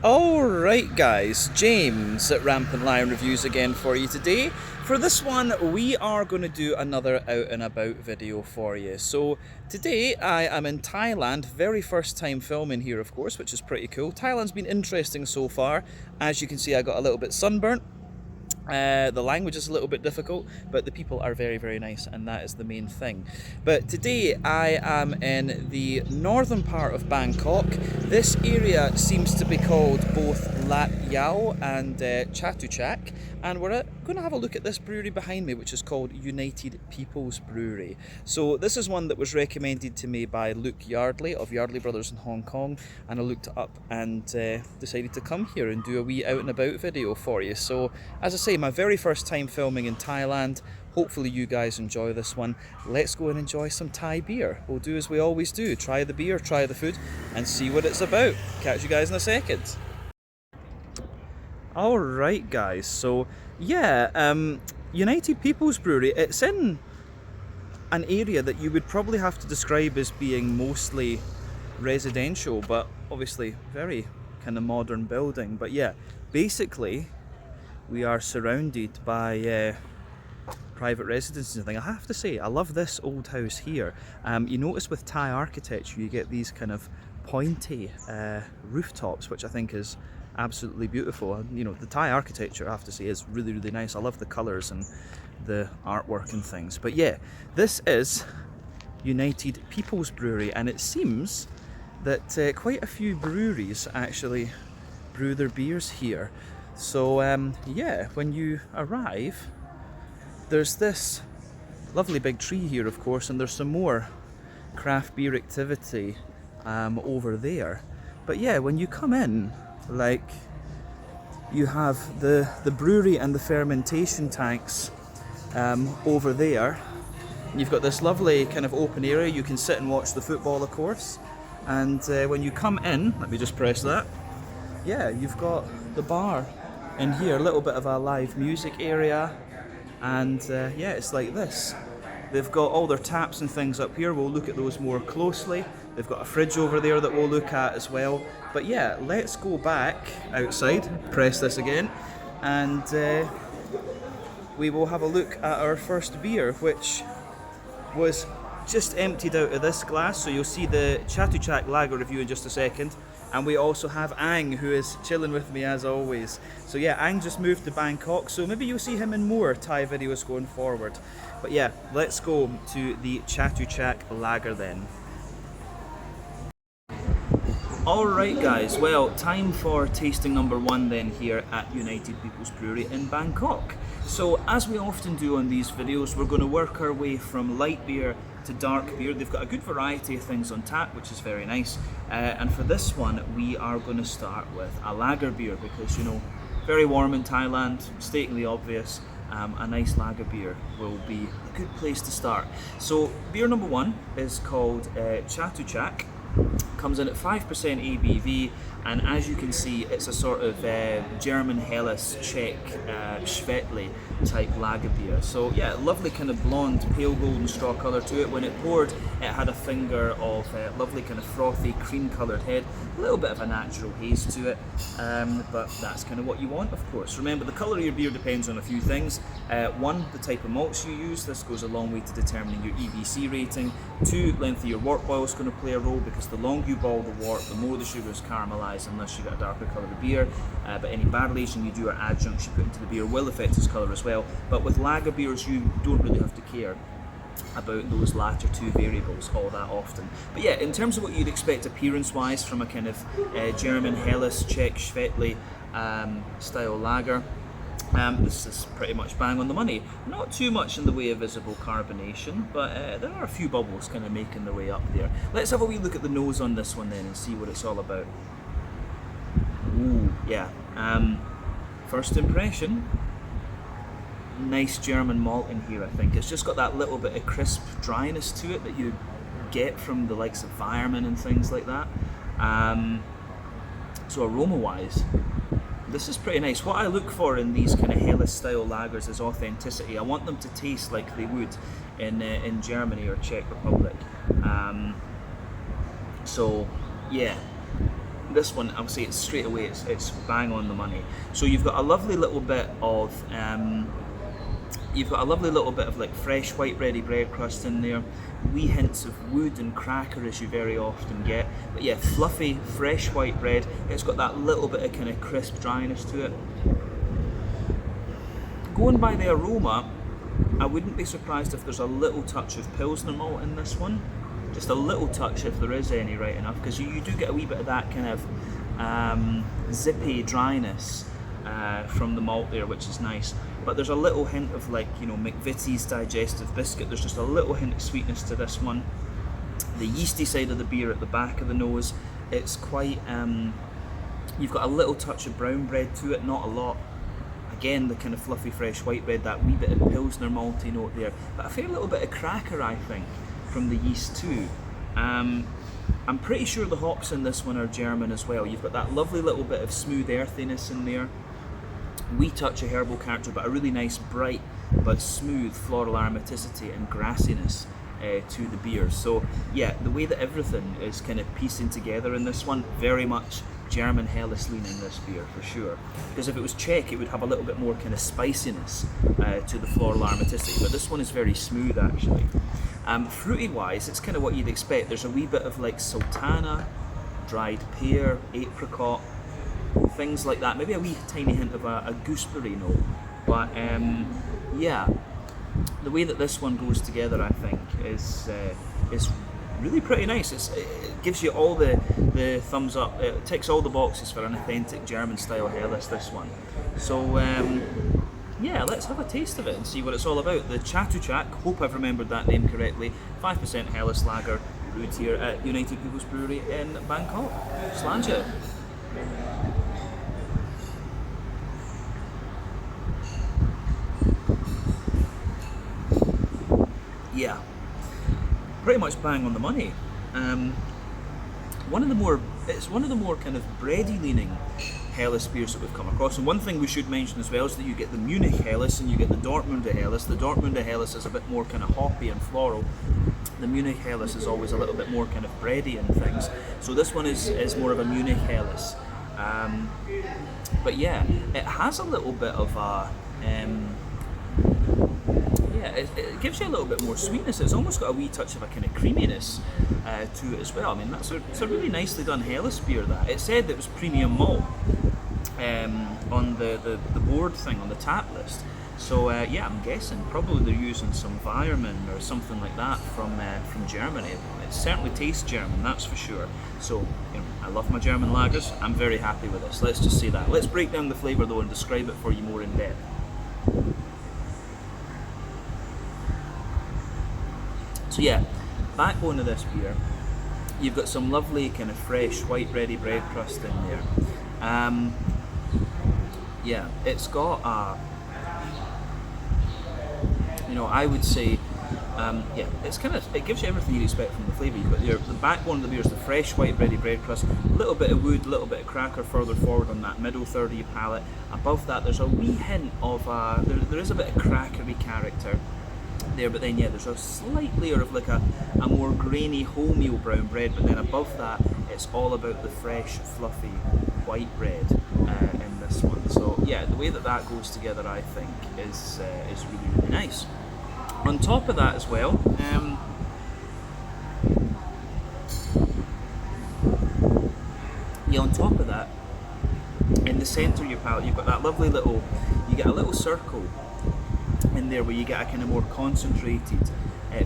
Alright guys, James at Rampant Lion Reviews again for you today. For this one, we are going to do another out and about video for you. So today I am in Thailand, very first time filming here of course, which is pretty cool. Thailand's been interesting so far. As you can see, I got a little bit sunburnt. The language is a little bit difficult, but the people are very, very nice, and that is the main thing. But today I am in the northern part of Bangkok. This area seems to be called both Lat Yao and Chatuchak, and we're going to have a look at this brewery behind me, which is called United Peoples Brewery. So this is one that was recommended to me by Luke Yardley of Yardley Brothers in Hong Kong, and I looked it up and decided to come here and do a wee out and about video for you. So as I say, my very first time filming in Thailand. Hopefully you guys enjoy this one. Let's go and enjoy some Thai beer. We'll do as we always do, try the beer, try the food, and see what it's about. Catch you guys in a second. Alright guys, so yeah, United Peoples Brewery, it's in an area that you would probably have to describe as being mostly residential, but obviously very kind of modern building. But yeah, basically we are surrounded by private residences and things. I have to say, I love this old house here. You notice with Thai architecture, you get these kind of pointy rooftops, which I think is absolutely beautiful. You know, the Thai architecture, I have to say, is really, really nice. I love the colours and the artwork and things. But yeah, this is United Peoples Brewery, and it seems that quite a few breweries actually brew their beers here. So yeah, when you arrive, there's this lovely big tree here of course, and there's some more craft beer activity over there. But yeah, when you come in, like, you have the brewery and the fermentation tanks over there. You've got this lovely kind of open area, you can sit and watch the football of course. And when you come in, let me just press that, yeah, you've got the bar in here, a little bit of a live music area, and yeah, it's like this. They've got all their taps and things up here. We'll look at those more closely. They've got a fridge over there that we'll look at as well. But yeah, let's go back outside, press this again, and we will have a look at our first beer, which was just emptied out of this glass. So you'll see the Chatuchak lager review in just a second. And we also have Ang, who is chilling with me as always. So yeah, Ang just moved to Bangkok, so maybe you'll see him in more Thai videos going forward. But yeah, let's go to the Chatuchak lager then. Alright guys, well, time for tasting number one then here at United Peoples Brewery in Bangkok. So as we often do on these videos, we're going to work our way from light beer to dark beer. They've got a good variety of things on tap, which is very nice. And for this one, we are going to start with a lager beer because, you know, very warm in Thailand, stating the obvious. A nice lager beer will be a good place to start. So beer number one is called Chatuchak. Comes in at 5% ABV, and as you can see, it's a sort of German Helles, Czech, Svetli type lager beer. So yeah, lovely kind of blonde, pale golden straw colour to it. When it poured, it had a finger of lovely kind of frothy, cream coloured head. A little bit of a natural haze to it, but that's kind of what you want, of course. Remember, the colour of your beer depends on a few things. One, the type of malts you use. This goes a long way to determining your EBC rating. Two, length of your wort boil is going to play a role, because the longer you boil the wort, the more the sugar is caramelised, unless you get a darker colour of beer. But any barrel aging you do or adjuncts you put into the beer will affect its colour as well. But with lager beers, you don't really have to care about those latter two variables all that often. But yeah, in terms of what you'd expect appearance-wise from a kind of German Helles, Czech, Svetli style lager, this is pretty much bang on the money. Not too much in the way of visible carbonation, but there are a few bubbles kind of making their way up there. Let's have a wee look at the nose on this one then and see what it's all about. Ooh, yeah. First impression, nice German malt in here, I think. It's just got that little bit of crisp dryness to it that you get from the likes of Fireman and things like that. So aroma-wise, this is pretty nice. What I look for in these kind of Helles style lagers is authenticity. I want them to taste like they would in Germany or Czech Republic. So yeah, this one, I'll say it's straight away, it's bang on the money. So you've got a lovely little bit of like fresh white bready bread crust in there, wee hints of wood and cracker as you very often get, but yeah, fluffy, fresh white bread. It's got that little bit of kind of crisp dryness to it. Going by the aroma, I wouldn't be surprised if there's a little touch of Pilsner malt in this one. Just a little touch if there is any, right enough, because you do get a wee bit of that kind of zippy dryness from the malt there, which is nice. But there's a little hint of, like, you know, McVitie's digestive biscuit. There's just a little hint of sweetness to this one. The yeasty side of the beer at the back of the nose, it's quite, you've got a little touch of brown bread to it, not a lot. Again, the kind of fluffy fresh white bread, that wee bit of Pilsner malty note there, but a fair little bit of cracker, I think, from the yeast too. I'm pretty sure the hops in this one are German as well. You've got that lovely little bit of smooth earthiness in there, wee touch of herbal character, but a really nice bright but smooth floral aromaticity and grassiness to the beer. So yeah, the way that everything is kind of piecing together in this one, very much German Helles leaning, this beer for sure. Because if it was Czech, it would have a little bit more kind of spiciness to the floral aromaticity, but this one is very smooth actually. Fruity wise, it's kind of what you'd expect. There's a wee bit of like sultana, dried pear, apricot, things like that. Maybe a wee tiny hint of a gooseberry note. But yeah, the way that this one goes together, I think, is really pretty nice. It gives you all the thumbs up. It ticks all the boxes for an authentic German style Helles, this one. So yeah, let's have a taste of it and see what it's all about. The Chatuchak, hope I've remembered that name correctly, 5% Helles lager, brewed here at United Peoples Brewery in Bangkok. Slanja. Yeah, pretty much bang on the money. It's one of the more kind of bready leaning Helles beers that we've come across. And one thing we should mention as well is that you get the Munich Helles and you get the Dortmunder Helles. The Dortmunder Helles is a bit more kind of hoppy and floral. The Munich Helles is always a little bit more kind of bready and things. So this one is more of a Munich Helles. But yeah, it has a little bit of a it gives you a little bit more sweetness. It's almost got a wee touch of a kind of creaminess to it as well. I mean, it's a really nicely done Helles beer. That it said that it was premium malt on the board thing on the tap list. So yeah, I'm guessing probably they're using some Weirmann or something like that from Germany. It certainly tastes German, that's for sure. So you know, I love my German lagers. I'm very happy with this. Let's just say that. Let's break down the flavour though and describe it for you more in depth. So yeah, backbone of this beer, you've got some lovely kind of fresh white bready bread crust in there. Yeah, it's got a, you know, I would say, yeah, it gives you everything you'd expect from the flavour. You've got the backbone of the beer is the fresh white bready bread crust, a little bit of wood, a little bit of cracker further forward on that middle third of your palate. Above that, there's a wee hint of there is a bit of crackery character there, but then yeah, there's a slight layer of like a more grainy wholemeal brown bread, but then above that it's all about the fresh fluffy white bread in this one. So yeah, the way that goes together, I think, is really, really nice. On top of that as well, yeah, on top of that, in the centre of your palate, you've got that lovely little, you get a little circle in there where you get a kind of more concentrated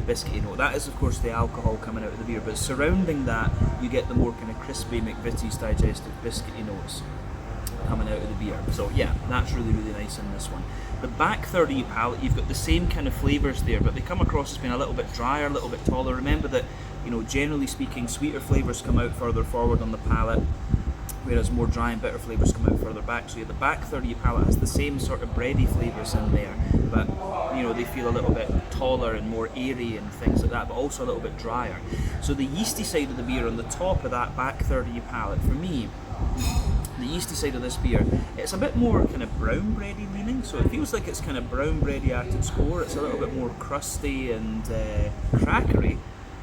biscuity note. That is of course the alcohol coming out of the beer, but surrounding that you get the more kind of crispy McVitie's digestive biscuity notes coming out of the beer. So yeah, that's really, really nice in this one. The back third of your palate, you've got the same kind of flavours there, but they come across as being a little bit drier, a little bit taller. Remember that, you know, generally speaking, sweeter flavours come out further forward on the palate, whereas more dry and bitter flavours come out further back. So yeah, the back third of your palate has the same sort of bready flavours in there, but you know, they feel a little bit taller and more airy and things like that, but also a little bit drier. So the yeasty side of the beer on the top of that back third of your palate, for me, the yeasty side of this beer, it's a bit more kind of brown bready leaning, so it feels like it's kind of brown bready at its core. It's a little bit more crusty and crackery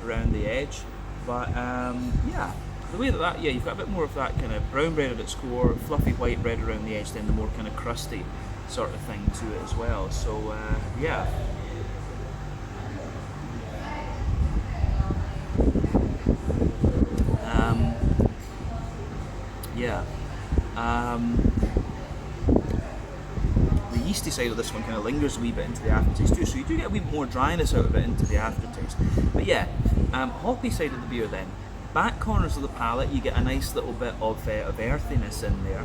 around the edge, but yeah, the way that, yeah, you've got a bit more of that kind of brown bread at its core, fluffy white bread around the edge, then the more kind of crusty sort of thing to it as well. So yeah. The yeasty side of this one kind of lingers a wee bit into the aftertaste too, so you do get a wee bit more dryness out of it into the aftertaste. But yeah, hoppy side of the beer then. Back corners of the palate, you get a nice little bit of earthiness in there.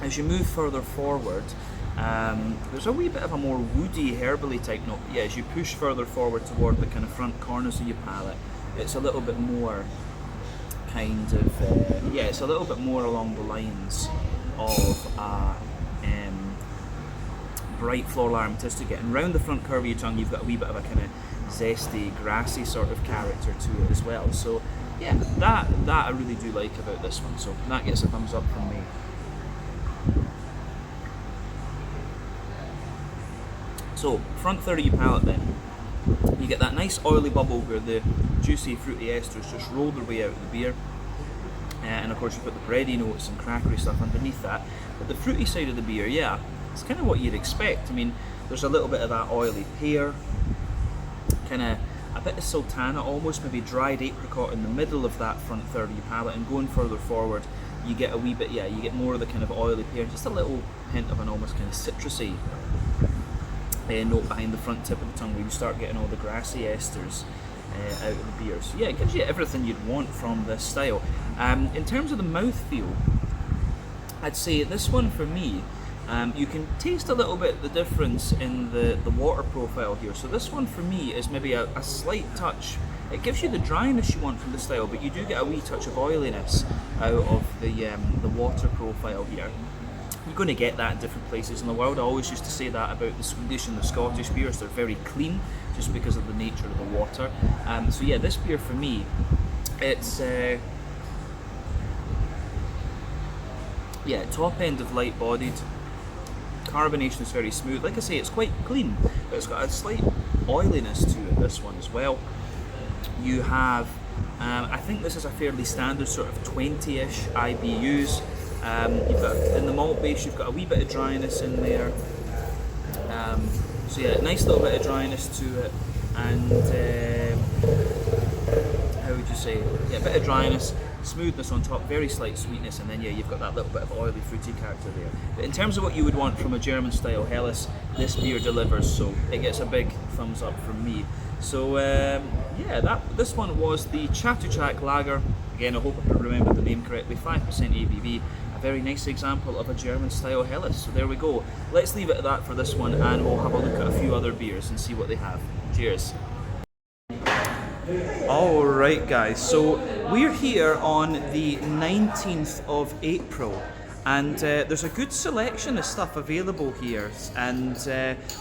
As you move further forward, there's a wee bit of a more woody, herbally type note. But yeah, as you push further forward toward the kind of front corners of your palate, it's a little bit more kind of, yeah, it's a little bit more along the lines of bright floral aromaticity. And round the front curve of your tongue, you've got a wee bit of a kind of zesty, grassy sort of character to it as well. So yeah, that I really do like about this one. So that gets a thumbs up from me. So front third of your palate then, you get that nice oily bubble where the juicy fruity esters just roll their way out of the beer. And of course you've got the bready notes and crackery stuff underneath that. But the fruity side of the beer, yeah, it's kind of what you'd expect. I mean, there's a little bit of that oily pear, kind of a bit of sultana, almost maybe dried apricot in the middle of that front third of your palate, and going further forward, you get a wee bit, yeah, you get more of the kind of oily pear, just a little hint of an almost kind of citrusy note behind the front tip of the tongue, where you start getting all the grassy esters out of the beer. So yeah, it gives you everything you'd want from this style. In terms of the mouthfeel, I'd say this one for me, you can taste a little bit the difference in the water profile here. So this one for me is maybe a slight touch. It gives you the dryness you want from the style, but you do get a wee touch of oiliness out of the water profile here. You're going to get that in different places in the world. I always used to say that about the Swedish and the Scottish beers. They're very clean just because of the nature of the water. So yeah, this beer for me, it's yeah, top end of light bodied. Carbonation is very smooth. Like I say, it's quite clean, but it's got a slight oiliness to it, this one as well. You have, I think this is a fairly standard sort of 20-ish IBUs. You've got, in the malt base, you've got a wee bit of dryness in there. So yeah, nice little bit of dryness to it, and how would you say? Yeah, a bit of dryness, smoothness on top, very slight sweetness, and then yeah, you've got that little bit of oily, fruity character there. But in terms of what you would want from a German style Helles, this beer delivers, so it gets a big thumbs up from me. So yeah, this one was the Chatuchak Lager. Again, I hope I remembered the name correctly. 5% ABV. A very nice example of a German style Helles. So there we go. Let's leave it at that for this one, and we'll have a look at a few other beers and see what they have. Cheers. Alright guys, so we're here on the 19th of April, and there's a good selection of stuff available here, and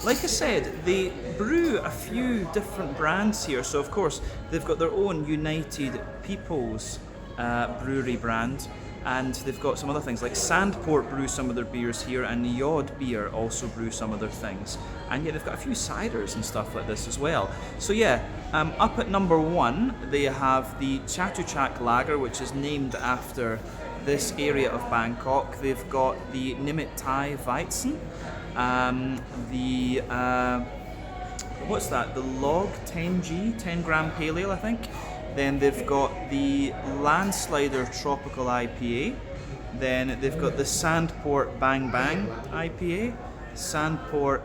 like I said, they brew a few different brands here. So of course they've got their own United Peoples Brewery brand, and they've got some other things like Sandport brew some of their beers here, and Yod Beer also brew some of their things, and yeah, they've got a few ciders and stuff like this as well. So yeah, up at number 1 they have the Chatuchak Lager, which is named after this area of Bangkok. They've got the Nimit Thai Weizen, what's that, the Log 10G, 10 gram pale ale I think. Then they've got the Landslider Tropical IPA. Then they've got the Sandport Bang Bang IPA, Sandport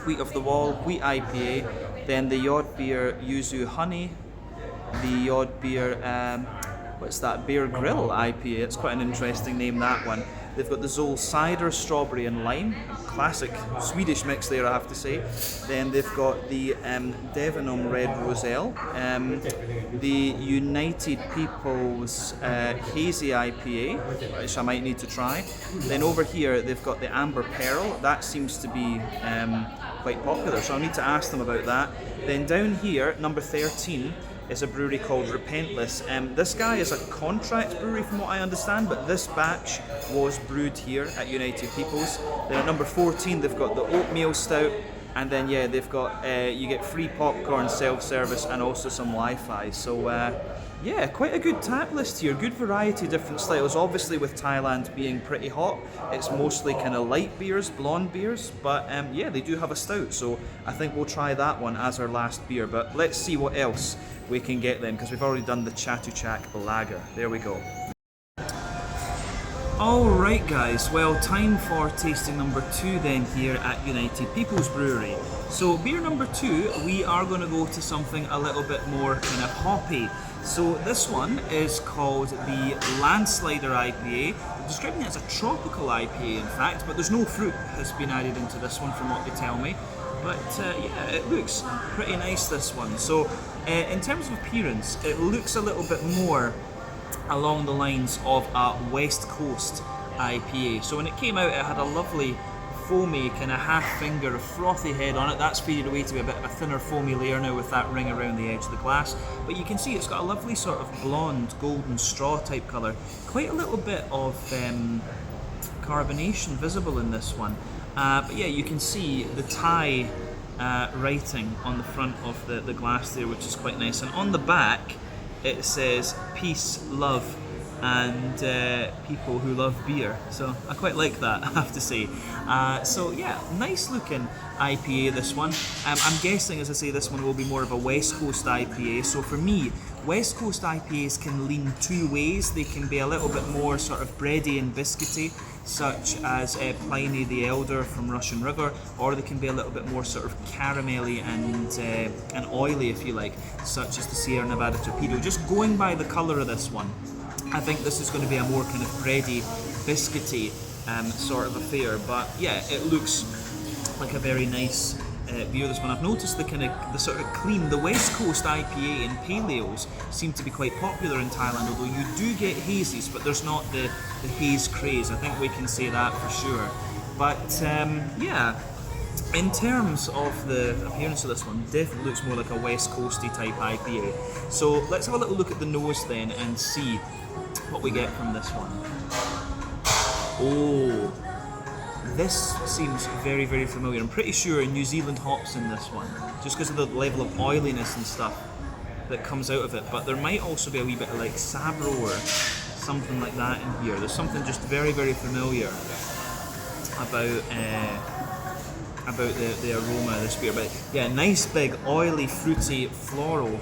Wheat of the Wall Wheat IPA. Then the Yod Beer Yuzu Honey, the Yod Beer what's that, Bear Grill IPA. It's quite an interesting name, that one. They've got the Zoll Cider Strawberry and Lime, a classic Swedish mix there, I have to say. Then they've got the Devenham Red Roselle, the United Peoples Hazy IPA, which I might need to try. Then over here they've got the Amber Pearl. That seems to be quite popular, so I'll need to ask them about that. Then down here, number 13, is a brewery called Repentless. This guy is a contract brewery from what I understand, but this batch was brewed here at United Peoples. Then at number 14 they've got the Oatmeal Stout, and then yeah, they've got, you get free popcorn, self-service, and also some Wi-Fi. So Yeah, quite a good tap list here. Good variety, different styles. Obviously, with Thailand being pretty hot, it's mostly kind of light beers, blonde beers. But yeah, they do have a stout, so I think we'll try that one as our last beer. But let's see what else we can get then, because we've already done the Chatuchak lager. There we go. Alright guys, well, time for tasting number 2 then here at United Peoples Brewery. So beer number 2, we are going to go to something a little bit more kind of hoppy. So this one is called the Landslider IPA. I'm describing it as a tropical IPA in fact, but there's no fruit has been added into this one from what they tell me. But yeah, it looks pretty nice, this one. So in terms of appearance, it looks a little bit more along the lines of a West Coast IPA. So when it came out, it had a lovely foamy kind of half finger frothy head on it. That's faded away to be a bit of a thinner foamy layer now with that ring around the edge of the glass. But you can see it's got a lovely sort of blonde, golden straw type colour. Quite a little bit of carbonation visible in this one. But yeah, you can see the Thai writing on the front of the glass there, which is quite nice. And on the back, it says peace, love, and people who love beer. So I quite like that, I have to say. So yeah, nice looking IPA, this one. I'm guessing, as I say, this one will be more of a West Coast IPA. So for me, West Coast IPAs can lean two ways. They can be a little bit more sort of bready and biscuity, such as Pliny the Elder from Russian River, or they can be a little bit more sort of caramelly and oily, if you like, such as the Sierra Nevada Torpedo. Just going by the colour of this one, I think this is going to be a more kind of bready, biscuity sort of affair. But yeah, it looks like a very nice beer, this one. I've noticed the sort of clean, the West Coast IPA and pale ales seem to be quite popular in Thailand, although you do get hazies, but there's not the haze craze. I think we can say that for sure. But yeah, in terms of the appearance of this one, definitely looks more like a West Coasty type IPA. So let's have a little look at the nose then and see what we get from this one. Oh, this seems very, very familiar. I'm pretty sure New Zealand hops in this one, just because of the level of oiliness and stuff that comes out of it. But there might also be a wee bit of like Sabro or something like that in here. There's something just very, very familiar about the aroma of this beer. But yeah, nice big oily, fruity, floral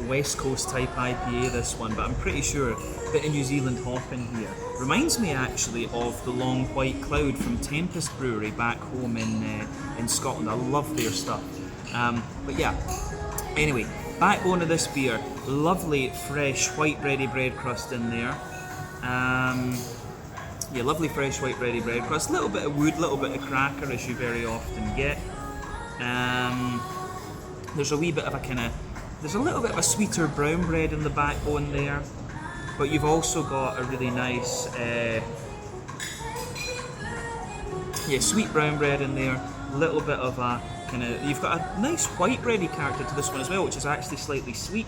West Coast type IPA, this one, but I'm pretty sure a bit of New Zealand hop in here. Reminds me actually of the Long White Cloud from Tempest Brewery back home in Scotland. I love their stuff. But yeah, anyway, backbone of this beer, lovely fresh white bready bread crust in there. Yeah, lovely fresh white bready bread crust, a little bit of wood, a little bit of cracker, as you very often get. There's a wee bit of a kind of, there's a little bit of a sweeter brown bread in the backbone there, but you've also got a really nice, yeah, sweet brown bread in there. A little bit of a kind of, you've got a nice white bready character to this one as well, which is actually slightly sweet.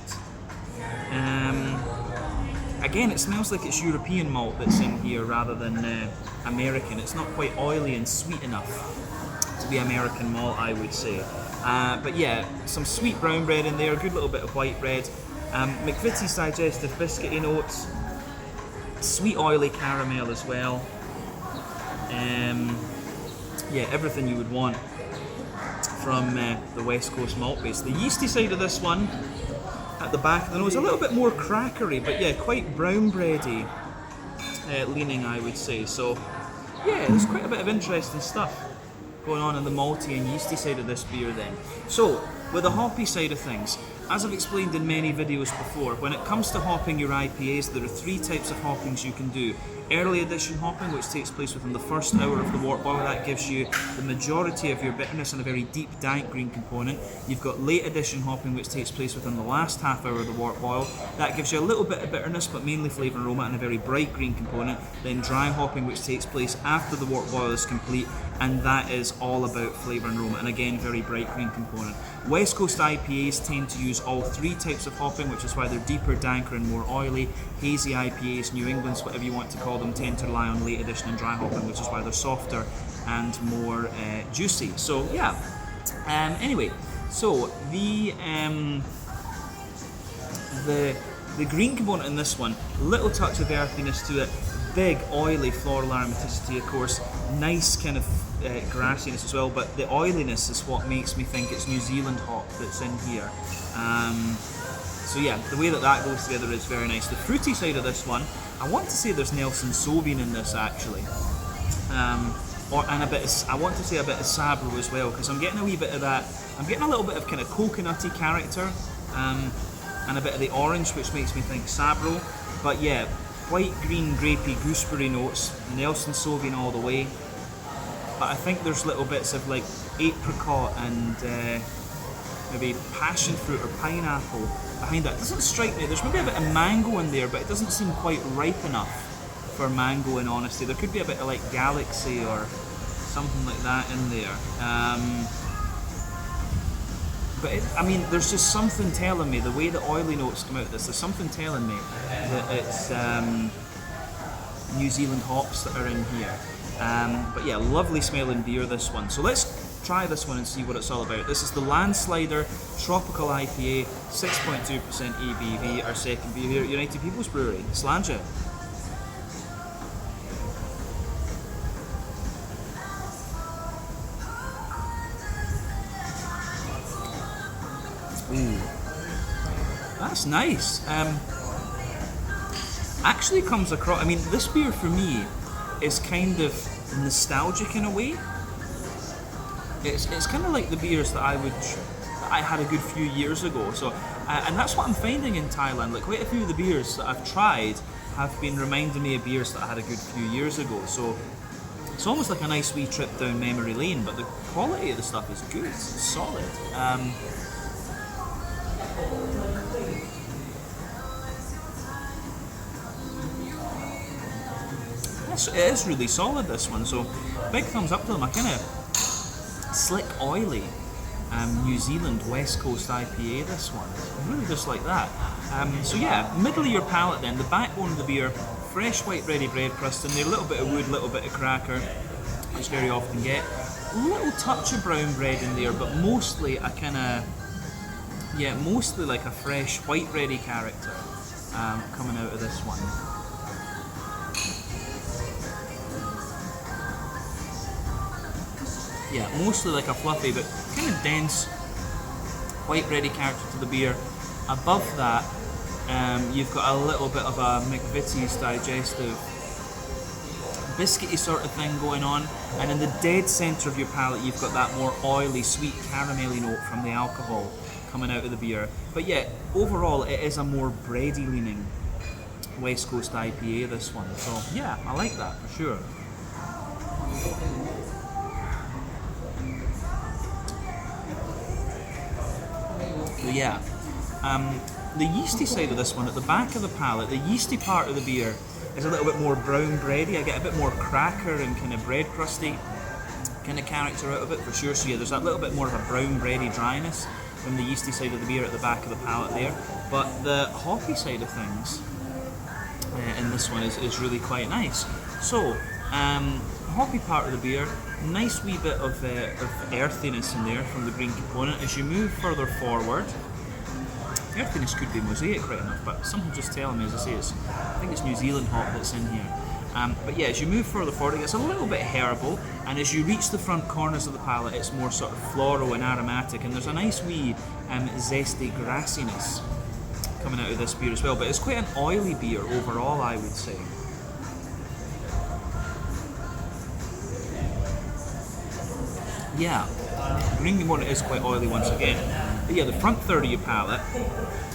Again, it smells like it's European malt that's in here rather than American. It's not quite oily and sweet enough to be American malt, I would say. But yeah, some sweet brown bread in there, a good little bit of white bread. McVitie's digestive biscuity notes, sweet oily caramel as well. Yeah, everything you would want from the West Coast malt base. The yeasty side of this one, at the back of the nose, a little bit more crackery, but yeah, quite brown bready leaning, I would say. So yeah, there's quite a bit of interesting stuff going on in the malty and yeasty side of this beer then. So, with the hoppy side of things, as I've explained in many videos before, when it comes to hopping your IPAs, there are three types of hoppings you can do. Early edition hopping, which takes place within the first hour of the wort boil, that gives you the majority of your bitterness and a very deep dank green component. You've got late edition hopping, which takes place within the last half hour of the wort boil. That gives you a little bit of bitterness, but mainly flavour and aroma, and a very bright green component. Then dry hopping, which takes place after the wort boil is complete, and that is all about flavour and aroma, and again, very bright green component. West Coast IPAs tend to use all three types of hopping, which is why they're deeper, danker, and more oily. Hazy IPAs, New England's, whatever you want to call them, tend to rely on late edition and dry hopping, which is why they're softer and more juicy. So yeah. Anyway, so the the green component in this one, little touch of earthiness to it, big oily floral aromaticity, of course, nice kind of grassiness as well, but the oiliness is what makes me think it's New Zealand hop that's in here. So yeah, the way that goes together is very nice. The fruity side of this one, I want to say there's Nelson Sauvin in this actually. I want to say a bit of Sabro as well, because I'm getting a wee bit of that. I'm getting a little bit of kind of coconutty character, and a bit of the orange, which makes me think Sabro. But yeah, white, green, grapey, gooseberry notes, Nelson Sauvin all the way. But I think there's little bits of like apricot and maybe passion fruit or pineapple behind that. It doesn't strike me. There's maybe a bit of mango in there, but it doesn't seem quite ripe enough for mango in honesty. There could be a bit of like galaxy or something like that in there. But there's just something telling me, the way the oily notes come out of this, there's something telling me that it's New Zealand hops that are in here. But yeah, lovely smelling beer, this one. So let's try this one and see what it's all about. This is the Landslider Tropical IPA, 6.2% ABV, our second beer here at United Peoples Brewery. Slanja. Ooh, that's nice. Actually comes across, this beer for me is kind of nostalgic in a way. It's kind of like the beers that I had a good few years ago. So, and that's what I'm finding in Thailand. Like quite a few of the beers that I've tried have been reminding me of beers that I had a good few years ago. So it's almost like a nice wee trip down memory lane. But the quality of the stuff is good. It's solid. It is really solid, this one, so big thumbs up to them. A kind of slick, oily New Zealand West Coast IPA, this one. I really just like that. So yeah, middle of your palate then, the backbone of the beer, fresh white bready bread crust in there, a little bit of wood, a little bit of cracker, which very often get. A little touch of brown bread in there, but mostly a kind of, mostly like a fresh white bready character coming out of this one. Yeah, mostly like a fluffy but kind of dense white bready character to the beer. Above that, you've got a little bit of a McVitie's digestive biscuity sort of thing going on, and in the dead centre of your palate you've got that more oily, sweet, caramelly note from the alcohol coming out of the beer. But yeah, overall it is a more bready leaning West Coast IPA, this one. So yeah, I like that for sure. So yeah, the yeasty side of this one, at the back of the palate, the yeasty part of the beer is a little bit more brown bready. I get a bit more cracker and kind of bread crusty kind of character out of it for sure. So yeah, there's that little bit more of a brown bready dryness from the yeasty side of the beer at the back of the palate there. But the hoppy side of things in this one is really quite nice. So, hoppy part of the beer, nice wee bit of earthiness in there from the green component. As you move further forward, earthiness could be mosaic right enough, but something just telling me, as I say, I think it's New Zealand hop that's in here. But yeah, as you move further forward, it gets a little bit herbal, and as you reach the front corners of the palate, it's more sort of floral and aromatic, and there's a nice wee zesty grassiness coming out of this beer as well. But it's quite an oily beer overall, I would say. Yeah, green component is quite oily once again. But yeah, the front third of your palate,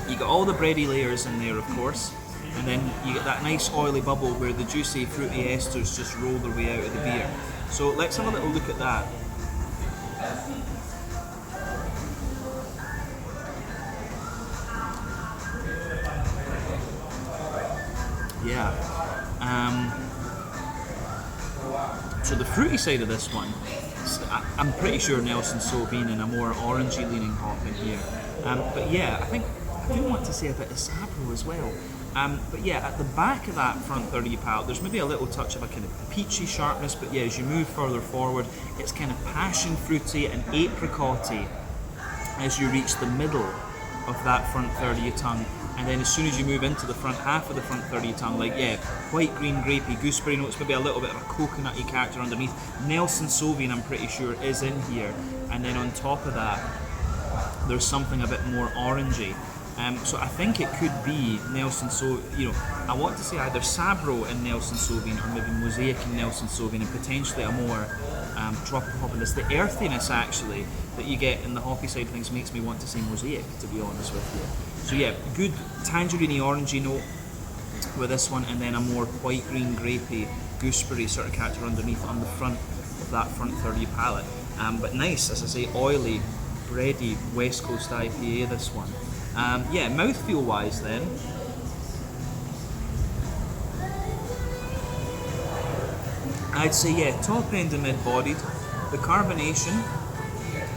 you got all the bready layers in there, of course, and then you get that nice oily bubble where the juicy fruity esters just roll their way out of the beer. So let's have a little look at that. Yeah. So the fruity side of this one, I'm pretty sure Nelson Sauvin and a more orangey leaning hop in here. But yeah, I think I do want to say a bit of Sabro as well. But yeah, at the back of that front third of your palate, there's maybe a little touch of a kind of peachy sharpness, but yeah, as you move further forward, it's kind of passion fruity and apricot-y as you reach the middle of that front third of your tongue. and then as soon as you move into the front half of the front third of your tongue, like white, green, grapey, gooseberry notes, maybe a little bit of a coconutty character underneath. Nelson Sauvin, I'm pretty sure, is in here, and then on top of that, there's something a bit more orangey. So I think it could be Nelson Sauvin, I want to say either Sabro in Nelson Sauvin or maybe Mosaic in Nelson Sauvin, and potentially a more tropical hop. And it's the earthiness actually that you get in the hoppy side of things makes me want to say Mosaic, to be honest with you. So yeah, good tangerine orangey note with this one, and then a more white, green, grapey, gooseberry sort of character underneath on the front of that front third of your palate. But nice, as I say, oily, bready West Coast IPA, this one. Mouthfeel wise then, I'd say top end and mid-bodied. The carbonation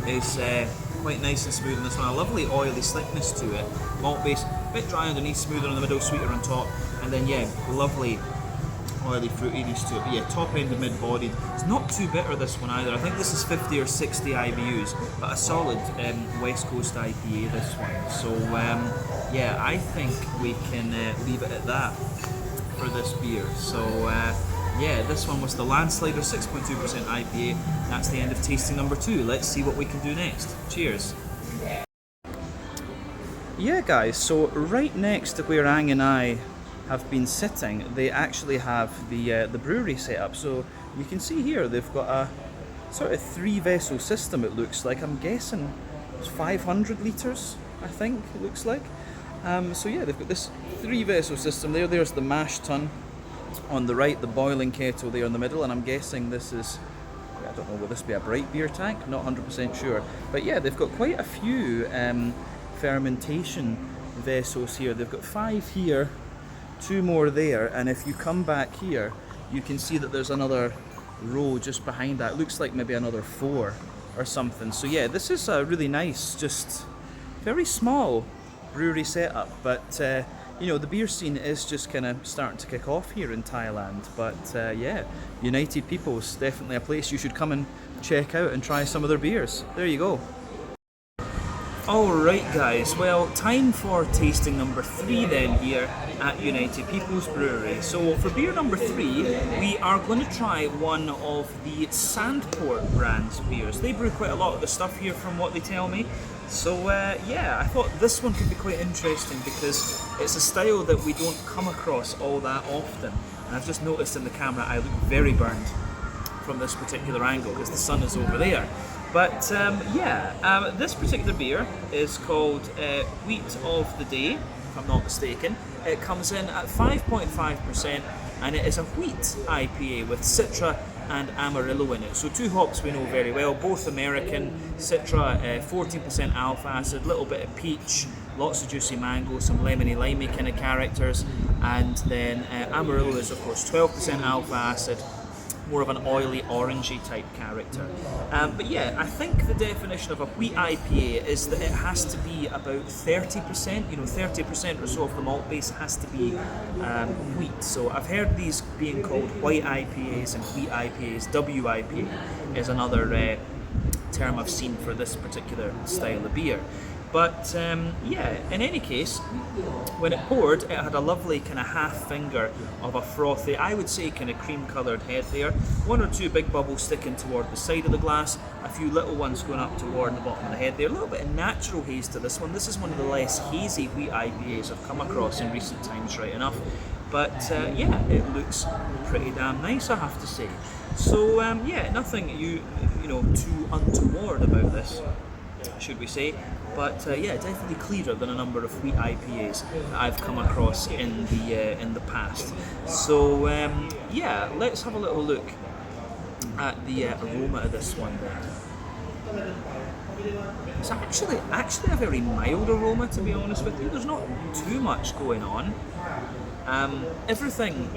is quite nice and smooth in this one. A lovely oily slickness to it. Malt base, a bit dry underneath, smoother in the middle, sweeter on top, and then lovely oily fruitiness to it. But top end and mid-bodied. It's not too bitter, this one either. I think this is 50 or 60 IBUs, but a solid West Coast IPA, this one. So I think we can leave it at that for this beer. So this one was the Landslider 6.2% IPA. That's the end of tasting number 2. Let's see what we can do next. Cheers. Yeah guys, so right next to where Ang and I have been sitting, they actually have the brewery set up. So you can see here they've got a sort of 3-vessel system, it looks like. I'm guessing it's 500 litres, I think it looks like. They've got this 3-vessel system there. There's the mash tun on the right, the boiling kettle there in the middle, and I'm guessing this is, I don't know, will this be a bright beer tank? Not 100% sure. But yeah, they've got quite a few fermentation vessels here. They've got 5 here, 2 more there, and if you come back here, you can see that there's another row just behind that. It looks like maybe another 4 or something. So yeah, this is a really nice, just very small brewery setup, but the beer scene is just kind of starting to kick off here in Thailand. But United Peoples, definitely a place you should come and check out and try some of their beers. There you go. Alright guys, well, time for tasting number 3 then here at United Peoples Brewery. So for beer number 3, we are going to try one of the Sandport brand's beers. They brew quite a lot of the stuff here from what they tell me. So I thought this one could be quite interesting because it's a style that we don't come across all that often. And I've just noticed in the camera I look very burned from this particular angle because the sun is over there. But this particular beer is called Wheat of the Day, if I'm not mistaken. It comes in at 5.5% and it is a wheat IPA with Citra and Amarillo in it. So 2 hops we know very well, both American. Citra, 14% alpha acid, little bit of peach, lots of juicy mango, some lemony limey kind of characters, and then Amarillo is of course 12% alpha acid, more of an oily orangey type character. But yeah, I think the definition of a wheat IPA is that it has to be about 30%, 30% or so of the malt base has to be wheat. So I've heard these being called white IPAs and wheat IPAs. WIPA is another term I've seen for this particular style of beer. But in any case, when it poured, it had a lovely kind of half finger of a frothy, I would say kind of cream coloured head there. 1 or 2 big bubbles sticking toward the side of the glass, a few little ones going up toward the bottom of the head there. A little bit of natural haze to this one. This is one of the less hazy wheat IPAs I've come across in recent times, right enough. But it looks pretty damn nice, I have to say. So nothing too untoward about this, should we say. But definitely clearer than a number of wheat IPAs that I've come across in the past. So let's have a little look at the aroma of this one then. It's actually a very mild aroma, to be honest with you. There's not too much going on. Everything,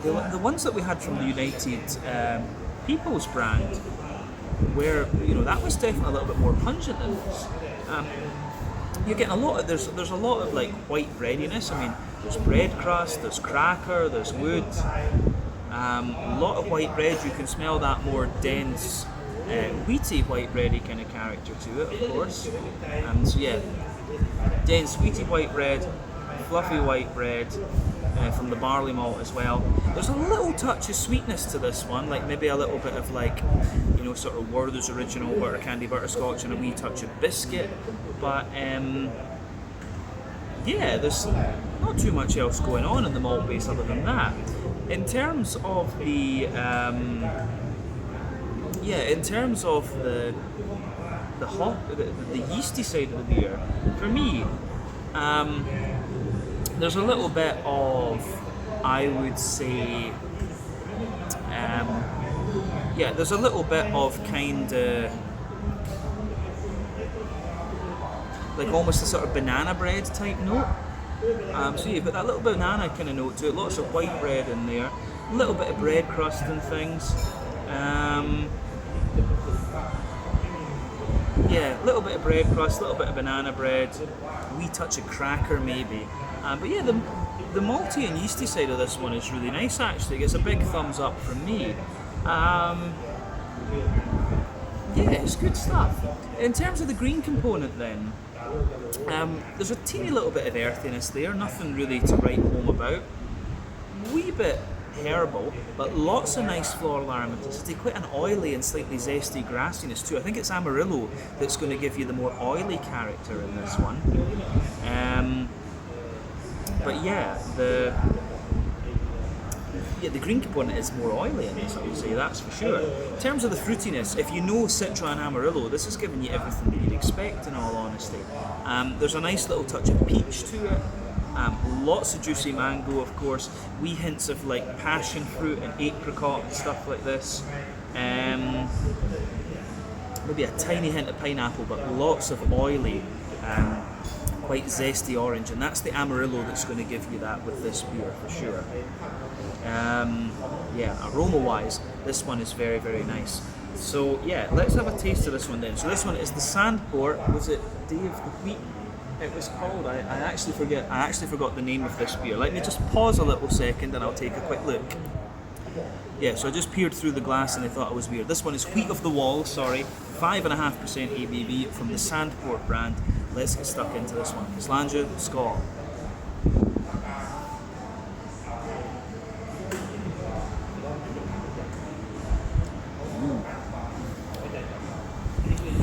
the ones that we had from the United Peoples brand, where that was definitely a little bit more pungent than this. You're getting a lot of there's a lot of like white breadiness. I mean, there's bread crust, there's cracker, there's wood. A lot of white bread. You can smell that more dense, wheaty white bready kind of character to it, of course. So dense sweety white bread, fluffy white bread from the barley malt as well. There's a little touch of sweetness to this one, like maybe a little bit of like, you know, sort of Werther's original butter candy butterscotch and a wee touch of biscuit, but yeah, there's not too much else going on in the malt base other than that. In terms of the yeasty side of the beer, for me, there's a little bit of, I would say, there's a little bit of kind of like almost a sort of banana bread type note. So you've got that little banana kind of note to it, lots of white bread in there, a little bit of bread crust and things. Yeah, a little bit of bread crust, a little bit of banana bread, a wee touch of cracker maybe. But yeah, the malty and yeasty side of this one is really nice actually. It gets a big thumbs up from me. Yeah, it's good stuff. In terms of the green component then, there's a teeny little bit of earthiness there, nothing really to write home about. Wee bit herbal, but lots of nice floral aromaticity, quite an oily and slightly zesty grassiness too. I think it's Amarillo that's going to give you the more oily character in this one. But yeah, the green component is more oily in this, I would say, that's for sure. In terms of the fruitiness, if you know Citra and Amarillo, this is giving you everything that you'd expect in all honesty. There's a nice little touch of peach to it. Lots of juicy mango, of course, wee hints of like passion fruit and apricot and stuff like this. Maybe a tiny hint of pineapple, but lots of oily, quite zesty orange, and that's the Amarillo that's going to give you that with this beer for sure. Yeah, aroma-wise, this one is very, very nice. So yeah, let's have a taste of this one then. So this one is the Sandport. Was it Day of the Wheat? It was called. I actually forgot the name of this beer. Let me just pause a little second and I'll take a quick look. Yeah, so I just peered through the glass and I thought it was weird. This one is Wheat of the Wall, 5.5% ABV from the Sandport brand. Let's get stuck into this one. Sláinte, skål.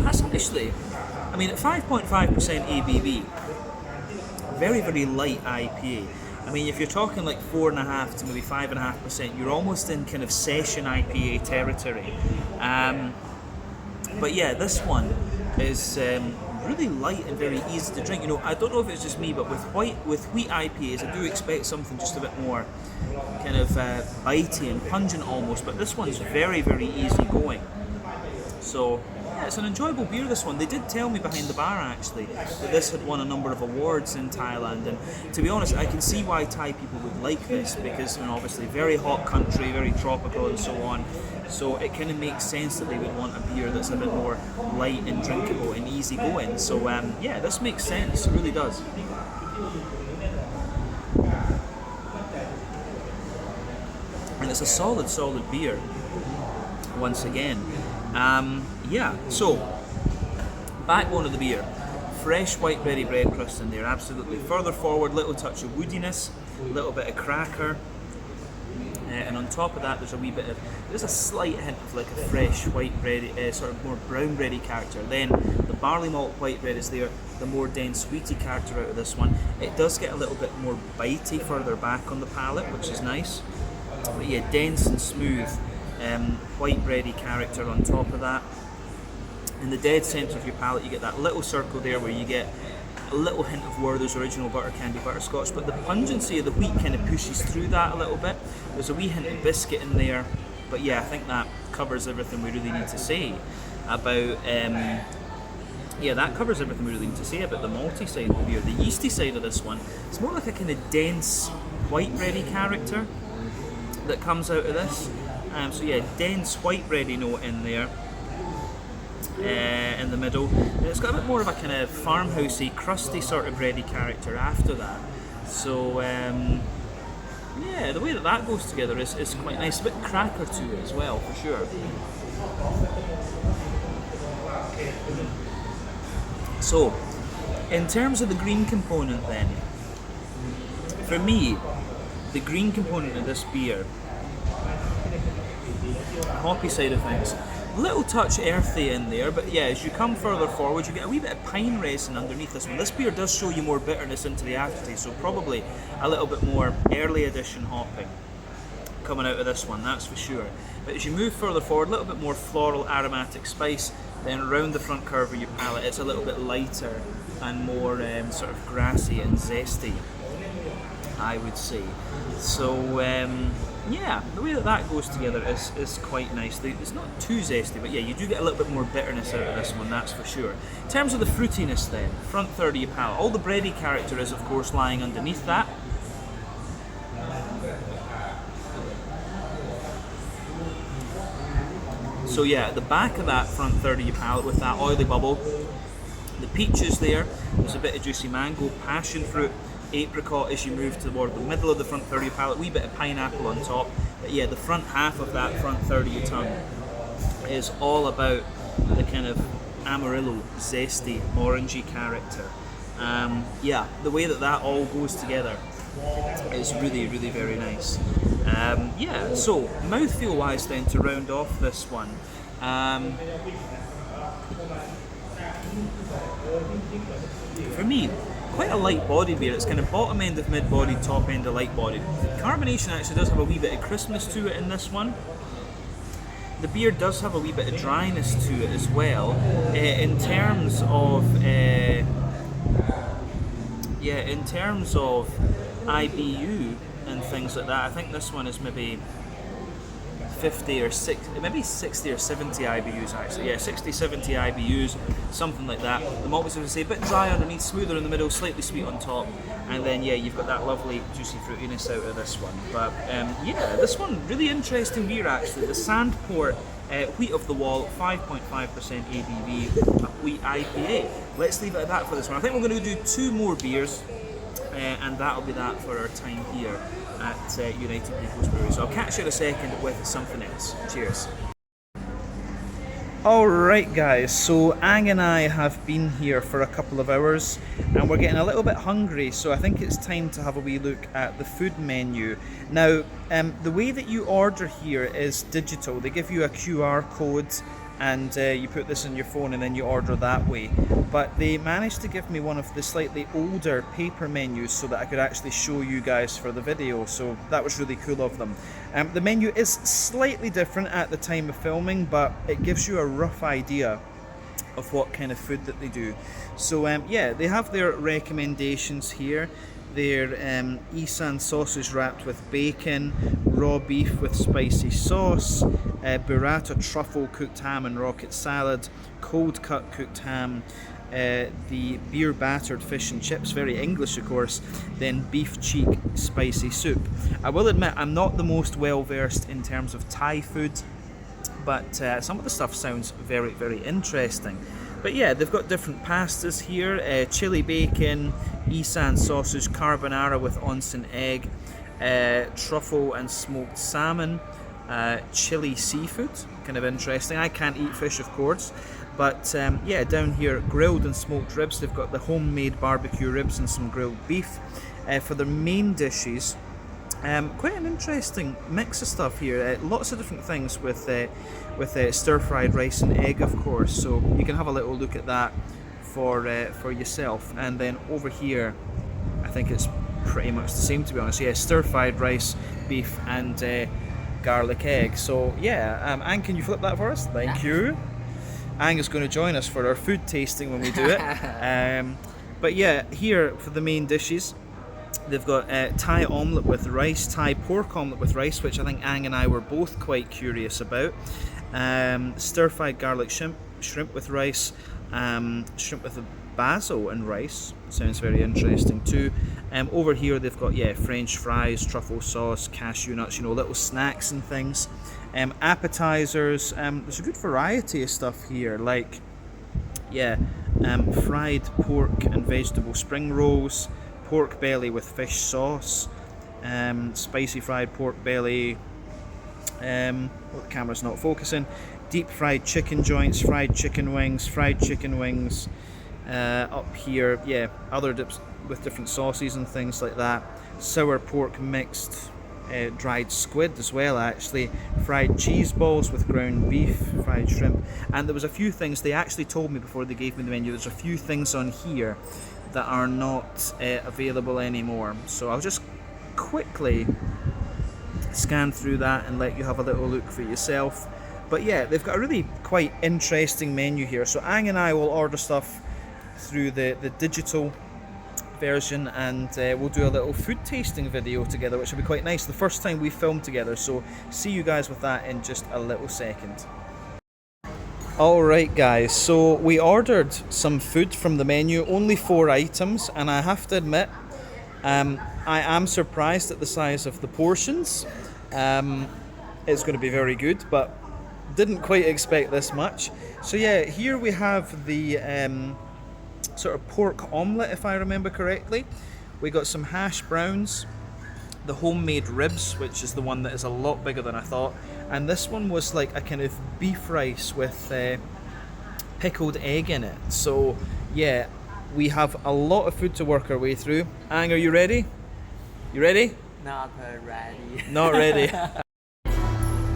That's actually, I mean, at 5.5% ABV, very, very light IPA. I mean, if you're talking like 4.5 to maybe 5.5%, you're almost in kind of session IPA territory. But yeah, this one is really light and very easy to drink. You know, I don't know if it's just me, but with wheat IPAs, I do expect something just a bit more kind of bitey and pungent almost. But this one's very, very easy going. So yeah, it's an enjoyable beer, this one. They did tell me behind the bar actually that this had won a number of awards in Thailand, and to be honest, I can see why Thai people would like this because, you know, obviously very hot country, very tropical and so on. So it kind of makes sense that they would want a beer that's a bit more light and drinkable and easy going. So yeah, this makes sense, it really does. And it's a solid beer once again. Yeah, so backbone of the beer, fresh white berry bread crust in there, absolutely. Further forward, little touch of woodiness, a little bit of cracker, and on top of that there's a slight hint of like a fresh white bread, sort of more brown bready character. Then the barley malt white bread is there, the more dense sweety character out of this one. It does get a little bit more bitey further back on the palate, which is nice. But yeah, dense and smooth. White bready character on top of that. In the dead centre of your palate, you get that little circle there where you get a little hint of Werther's original butter candy butterscotch, but the pungency of the wheat kind of pushes through that a little bit. There's a wee hint of biscuit in there, but yeah, I think that covers everything we really need to say about. Yeah, that covers everything we really need to say about the malty side of the beer. The yeasty side of this one, it's more like a kind of dense white bready character that comes out of this. So yeah, dense white bready note in there in the middle. And it's got a bit more of a kind of farmhousey, crusty sort of bready character after that. So yeah, the way that goes together is quite nice. A bit cracker to it as well, for sure. So In terms of the green component then, for me, the green component of this beer, hoppy side of things, a little touch earthy in there, but yeah, as you come further forward, you get a wee bit of pine resin underneath this one. This beer does show you more bitterness into the aftertaste, so probably a little bit more early edition hopping coming out of this one, that's for sure. But as you move further forward, a little bit more floral aromatic spice, then around the front curve of your palate, it's a little bit lighter and more sort of grassy and zesty, I would say. So yeah, the way that that goes together is quite nice. It's not too zesty, but yeah, you do get a little bit more bitterness out of this one, that's for sure. In terms of the fruitiness then, front third of your palate, all the bready character is of course lying underneath that. So yeah, at the back of that front third of your palate with that oily bubble, the peaches there's a bit of juicy mango, passion fruit, apricot as you move toward the middle of the front third of your palate, a wee bit of pineapple on top. But yeah, the front half of that front third of your tongue is all about the kind of Amarillo, zesty, orangey character. Yeah, the way that that all goes together is really, really very nice. Yeah, so mouthfeel wise then, to round off this one, for me, quite a light bodied beer. It's kind of bottom end of mid bodied, top end of light bodied. Carbonation actually does have a wee bit of crispness to it in this one. The beer does have a wee bit of dryness to it as well. In terms of IBU and things like that, I think this one is maybe 50 or 60, maybe 60 or 70 IBUs actually. Yeah, 60, 70 IBUs, something like that. The malt was, as I say, a bit dry underneath, smoother in the middle, slightly sweet on top, and then yeah, you've got that lovely juicy fruitiness out of this one. But yeah, this one, really interesting beer actually. The Sandport Wheat of the Wall, 5.5% ABV, a wheat IPA. Let's leave it at that for this one. I think we're going to do 2 more beers, and that'll be that for our time here at United Peoples Brewery. So I'll catch you in a second with something else. Cheers. Alright guys, so Ang and I have been here for a couple of hours and we're getting a little bit hungry, so I think it's time to have a wee look at the food menu. Now, the way that you order here is digital. They give you a QR code and you put this in your phone and then you order that way. But they managed to give me one of the slightly older paper menus so that I could actually show you guys for the video, so that was really cool of them. The menu is slightly different at the time of filming, but it gives you a rough idea of what kind of food that they do. So yeah, they have their recommendations here. Their Isan sausage wrapped with bacon, raw beef with spicy sauce, burrata truffle cooked ham and rocket salad, cold cut cooked ham, the beer battered fish and chips, very English of course, then beef cheek spicy soup. I will admit I'm not the most well versed in terms of Thai food, but some of the stuff sounds very, very interesting. But yeah, they've got different pastas here, chili bacon, Isan sausage, carbonara with onsen egg, truffle and smoked salmon, chili seafood, kind of interesting. I can't eat fish of course, but yeah, down here grilled and smoked ribs. They've got the homemade barbecue ribs and some grilled beef. For their main dishes, quite an interesting mix of stuff here. Lots of different things with stir-fried rice and egg, of course. So you can have a little look at that for yourself. And then over here, I think it's pretty much the same, to be honest. Yeah, stir-fried rice, beef, and garlic egg. So yeah, Ang, can you flip that for us? Thank you. Ang is going to join us for our food tasting when we do it. But yeah, here for the main dishes, they've got Thai omelette with rice, Thai pork omelette with rice, which I think Ang and I were both quite curious about. Stir-fried garlic shrimp with rice, shrimp with basil and rice, sounds very interesting too. Over here they've got French fries, truffle sauce, cashew nuts, little snacks and things. Appetizers, there's a good variety of stuff here, like fried pork and vegetable spring rolls, pork belly with fish sauce, spicy fried pork belly, the camera's not focusing, deep fried chicken joints, fried chicken wings, Up here, yeah, other dips with different sauces and things like that. Sour pork mixed dried squid as well, actually. Fried cheese balls with ground beef, fried shrimp. And there was a few things, they actually told me before they gave me the menu, there's a few things on here that are not available anymore. So I'll just quickly scan through that and let you have a little look for yourself. But yeah, they've got a really quite interesting menu here. So Ang and I will order stuff through the digital version, and we'll do a little food tasting video together, which will be quite nice. The first time we filmed together, so see you guys with that in just a little second. Alright guys, so we ordered some food from the menu, only 4 items, and I have to admit, I am surprised at the size of the portions. It's going to be very good, but didn't quite expect this much. So yeah, here we have the sort of pork omelette, if I remember correctly. We got some hash browns, the homemade ribs, which is the one that is a lot bigger than I thought, and this one was like a kind of beef rice with pickled egg in it. So yeah, we have a lot of food to work our way through. Ang, are you ready? You ready? Not ready. Not ready.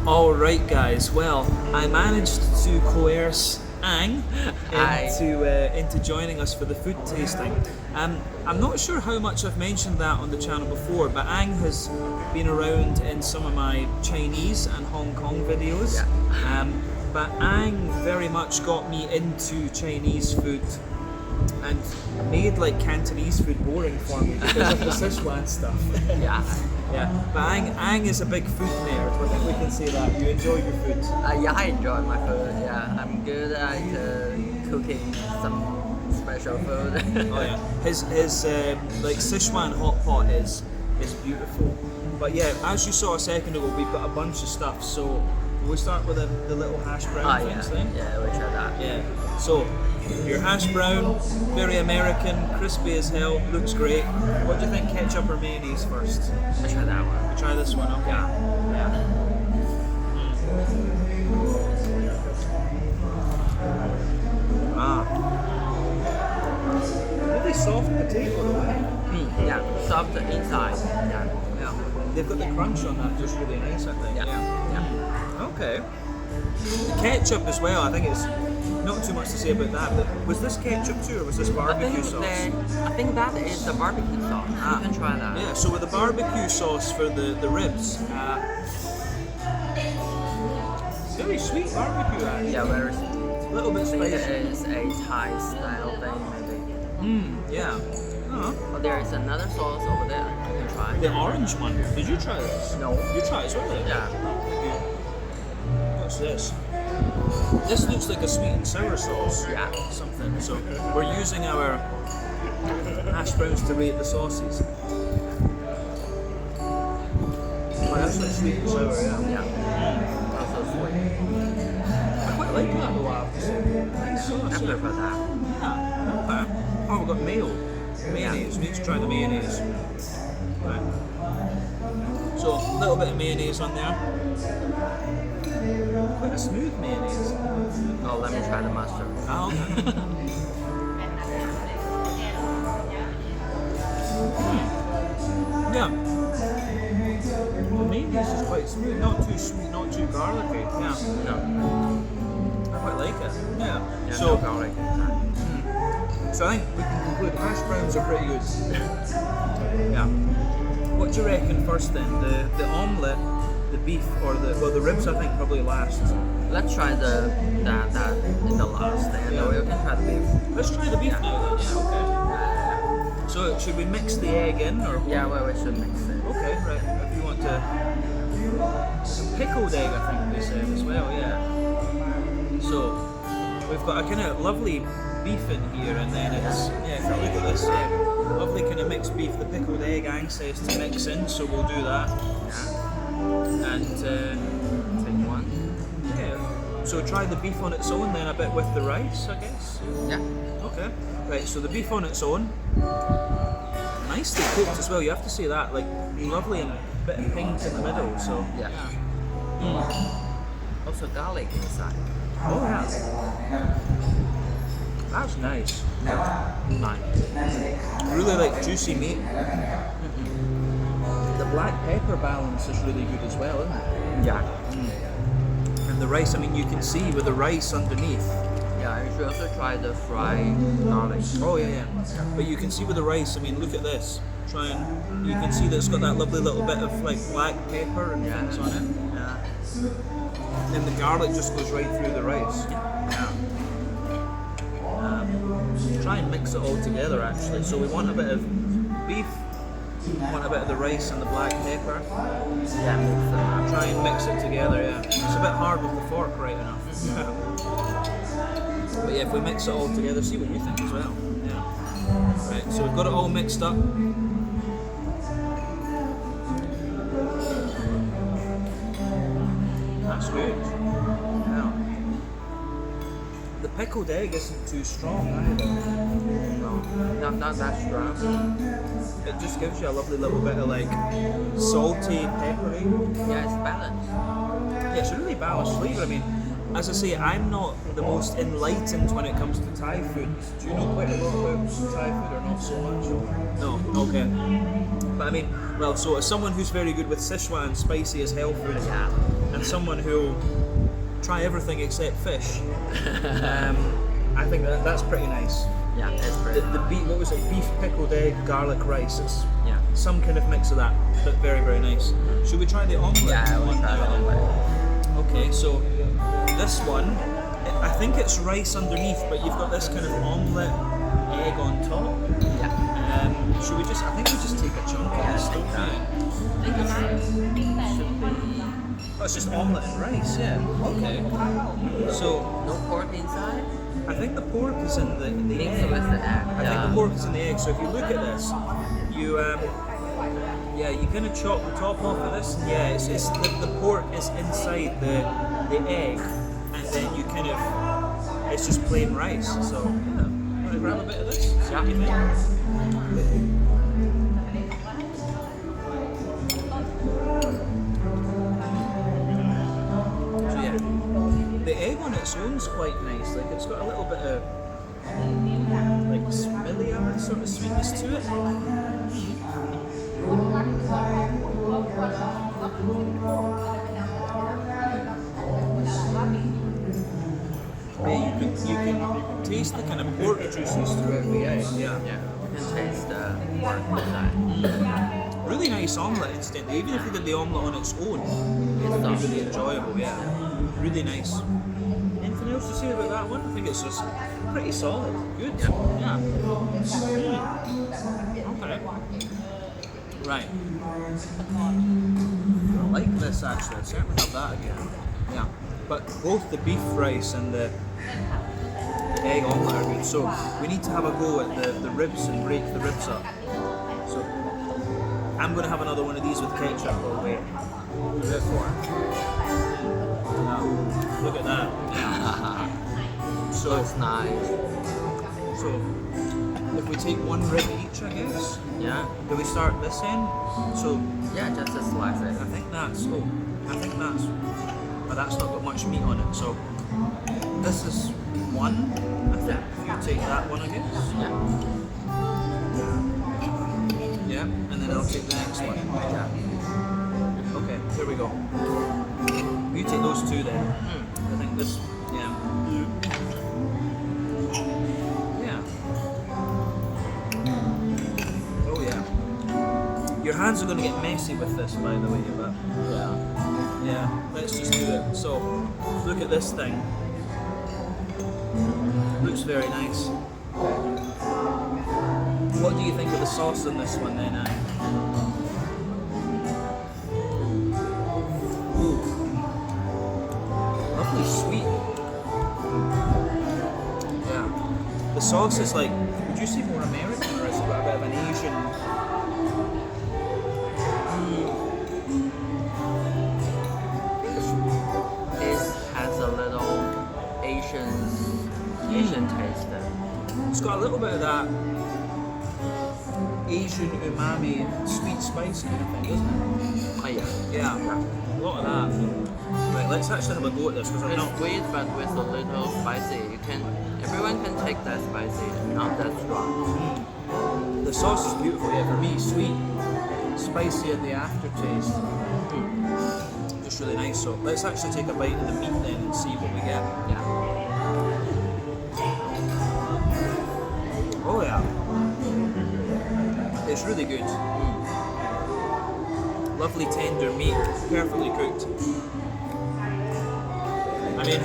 Alright guys, well, I managed to coerce Ang into joining us for the food tasting. I'm not sure how much I've mentioned that on the channel before, but Ang has been around in some of my Chinese and Hong Kong videos. Yeah. But Ang very much got me into Chinese food and made like Cantonese food boring for me because of the Sichuan stuff. Yeah. Yeah, but Ang is a big food nerd. I think we can say that. You enjoy your food. Yeah, I enjoy my food. Yeah, I'm good at cooking some special food. Oh yeah, his like Sichuan hot pot is beautiful. But yeah, as you saw a second ago, we've got a bunch of stuff. So we start with the little hash brown things then. Yeah, we try that. Yeah. So your hash brown, very American, crispy as hell, looks great. What do you think, ketchup or mayonnaise first? I try that one. You try this one, okay? Yeah. Really soft potato though. Yeah, soft inside. Yeah. They've got the crunch on that, just really nice, I think. Yeah. Okay. The ketchup as well, I think it's not too much to say about that, but was this ketchup too, or was this barbecue sauce? I think that is the barbecue sauce. You can try that. Yeah, so with the barbecue sauce for the ribs, very sweet barbecue actually. Yeah, very sweet. A little bit spicy. It is a Thai style thing, maybe. Yeah. But there is another sauce over there. You can try. The orange one. Did you try this? No. You tried it as well? Yeah. What's this? This looks like a sweet and sour sauce. Yeah. Something. So we're using our hash browns to rate the sauces. Oh, that's like sweet and sour, yeah. Yeah. Also sweet. I quite like that though, I have to say. Nice sauce. After for that. Yeah. Okay. Oh, we've got mayo. Mayonnaise. We need to try the mayonnaise. Right. So a little bit of mayonnaise on there. Quite a smooth mayonnaise. Oh, let me try the mustard. Oh, okay. Yeah. The mayonnaise is quite smooth, not too sweet, not too garlicky. Yeah. No. I quite like it. Yeah. Yeah, So, no garlic inside. so I think we can conclude hash browns are pretty good. Yeah. What do you reckon first then? The omelette, the beef, or the ribs? I think probably last. Let's try that in the last, and then we can try the beef. Let's try the beef now then. Yeah. Okay. Yeah. So should we mix the egg in, or? Yeah, well, we should mix it. Okay, right. If you want to, some pickled egg, I think they said as well. Yeah. So we've got a kind of lovely beef in here, and then it's if you look at this, lovely kind of mixed beef. The pickled egg, Ang says to mix in, so we'll do that. Yeah. And Take one. yeah, so try the beef on its own, then a bit with the rice, I guess. Yeah. Okay, right. So the beef on its own, nicely cooked as well. You have to say that, like lovely and a bit of pink in the middle. So Yeah. Also garlic inside. Oh yeah. That's nice. Nice. Really like juicy meat. The black pepper balance is really good as well, isn't it? Yeah. And the rice, I mean, you can see with the rice underneath. Yeah, you should also try the fried garlic. Oh yeah. But you can see with the rice, I mean, look at this. Try and you can see that it's got that lovely little bit of like black pepper and things on it. Yeah. And the garlic just goes right through the rice. Yeah. Try and mix it all together actually. So we want a bit of beef, we want a bit of the rice and the black pepper. Yeah, mix it. Try and mix it together, yeah. It's a bit hard with the fork right enough. But yeah, if we mix it all together, see what you think as well. Yeah. Right, so we've got it all mixed up. That's good. Yeah. The pickled egg isn't too strong either. No, not that strong. It just gives you a lovely little bit of like salty, peppery. Yeah, it's balanced. Yeah, it's a really balanced flavour. I mean, as I say, I'm not the most enlightened when it comes to Thai food. Do you know quite a lot about Thai food or not so much? No, okay. But I mean, well, so as someone who's very good with Sichuan spicy as hell food, Yeah. and someone who'll try everything except fish, I think that's pretty nice. Yeah, it's pretty The beef, what was it? Beef pickled egg, garlic rice. It's Yeah. some kind of mix of that, but very, very nice. Should we try the omelette? Yeah, I will try the omelette. Okay, so this one, I think it's rice underneath, but you've got this kind of omelette egg on top. Yeah. Should we just? I think we just take a chunk of this, don't we? I think it should be. Oh, it's just omelette and rice, yeah. Okay. So No pork inside? I think the pork is in the Mix egg. it with the egg. I think the pork is in the egg. So if you look at this, you you kind of chop the top off of this. Yeah, it's the pork is inside the egg, and then you kind of it's just plain rice. So yeah, want to grab a bit of this? See what you think? So yeah, the egg on its own's quite nice. Like it's got a little bit of like smilia sort of sweetness to it. Yeah, you can taste the kind of pork juices throughout the egg. Yeah. Yeah. You can taste the pork inside. Really nice omelette incidentally. Even if you did the omelette on its own, It's it'd be soft. really enjoyable. Yeah. Really nice. Anything else to say about that one? I think it's just pretty solid. Good. Yeah. Okay. Right. I like this actually. I'd certainly have that again. Yeah. But both the beef rice and the egg omelette are good. So we need to have a go at the ribs and break the ribs up. So I'm going to have another one of these with ketchup. Oh wait. Good for it. Look at that. So Looks nice. So if we take one rib each, I guess. Yeah. Do we start this end? So Yeah, just a slice I it. think that's but that's not got much meat on it. So this is one. I think if you take that one, I guess. Yeah. Yeah, and then I'll take the next one. Yeah. Okay, here we go. You take those two then. I think this, yeah. Yeah. Oh yeah. Your hands are going to get messy with this, by the way, but yeah, let's just do it. So, look at this thing. Looks very nice. What do you think of the sauce in this one then, Anne? Ooh. Lovely sweet. Yeah. The sauce is like, would you say more American or is it got a bit of an Asian? It has a little Asian taste there. It's got a little bit of that Asian umami sweet spice kind of thing, doesn't it? Oh yeah. Yeah. A lot of that. Right, let's actually have a go at this because I'm It's not. sweet but with a little spicy. Everyone can take that spicy, not that strong. The sauce is beautiful, yeah, for me, sweet, spicy in the aftertaste. Just really nice. So let's actually take a bite of the meat then and see what we get. Yeah. Oh yeah. It's really good. Lovely tender meat, perfectly cooked. I mean,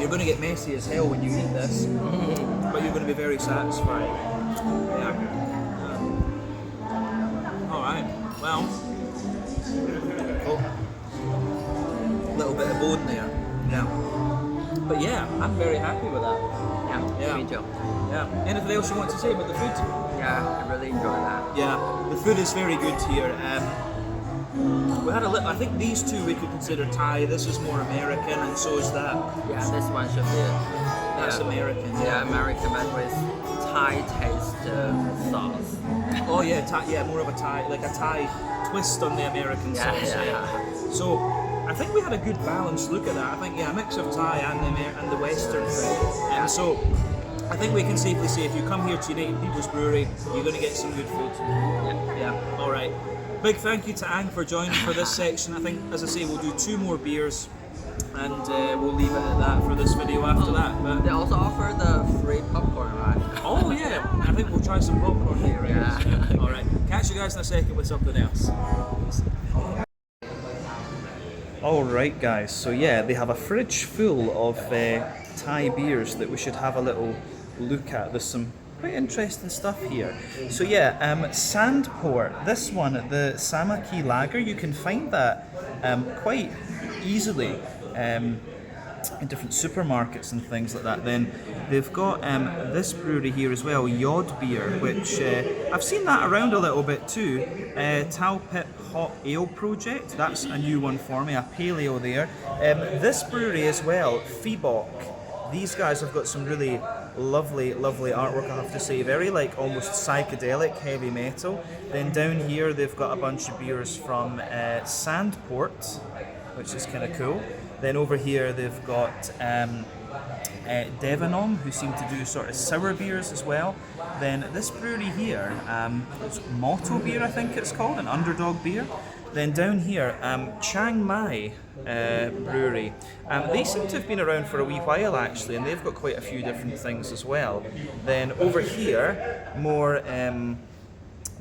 you're going to get messy as hell when you eat this, but you're going to be very satisfied. Yeah. Alright, well, little bit of bone there. Yeah. But yeah, I'm very happy with that. Yeah, me too. Yeah. Anything else you want to say about the food? Yeah, I really enjoy that. Yeah, the food is very good here. We had a little. I think these two we could consider Thai. This is more American, and so is that. Yeah, this one should be That's American. Yeah, American but with Thai taste sauce. Oh yeah, Thai. Yeah, more of a Thai, like a Thai twist on the American sauce. Yeah. So I think we had a good balanced look at that. I think a mix of Thai and the Western food. And so I think we can safely say if you come here to United Peoples Brewery, you're going to get some good food. Yeah. All right. Big thank you to Ang for joining for this section. I think, as I say, we'll do 2 more beers, and we'll leave it at that for this video after that. But They also offer the free popcorn, right? oh yeah, I think we'll try some popcorn later. Yeah. All right. Catch you guys in a second with something else. All right, guys. So yeah, they have a fridge full of Thai beers that we should have a little look at. There's some quite interesting stuff here. So yeah, Sandport. This one, the Samaki Lager. You can find that quite easily in different supermarkets and things like that. Then they've got this brewery here as well, Yod Beer, which I've seen that around a little bit too. Tao Pip Hot Ale Project. That's a new one for me, a pale ale there. This brewery as well, Fibok. These guys have got some really lovely artwork, I have to say. Very like almost psychedelic heavy metal. Then down here they've got a bunch of beers from Sandport, which is kind of cool. Then over here they've got Devanom, who seem to do sort of sour beers as well. Then this brewery here, it's Motto Beer, I think it's called, an underdog beer. Then down here, Chiang Mai Brewery. They seem to have been around for a wee while actually, and they've got quite a few different things as well. Then over here, more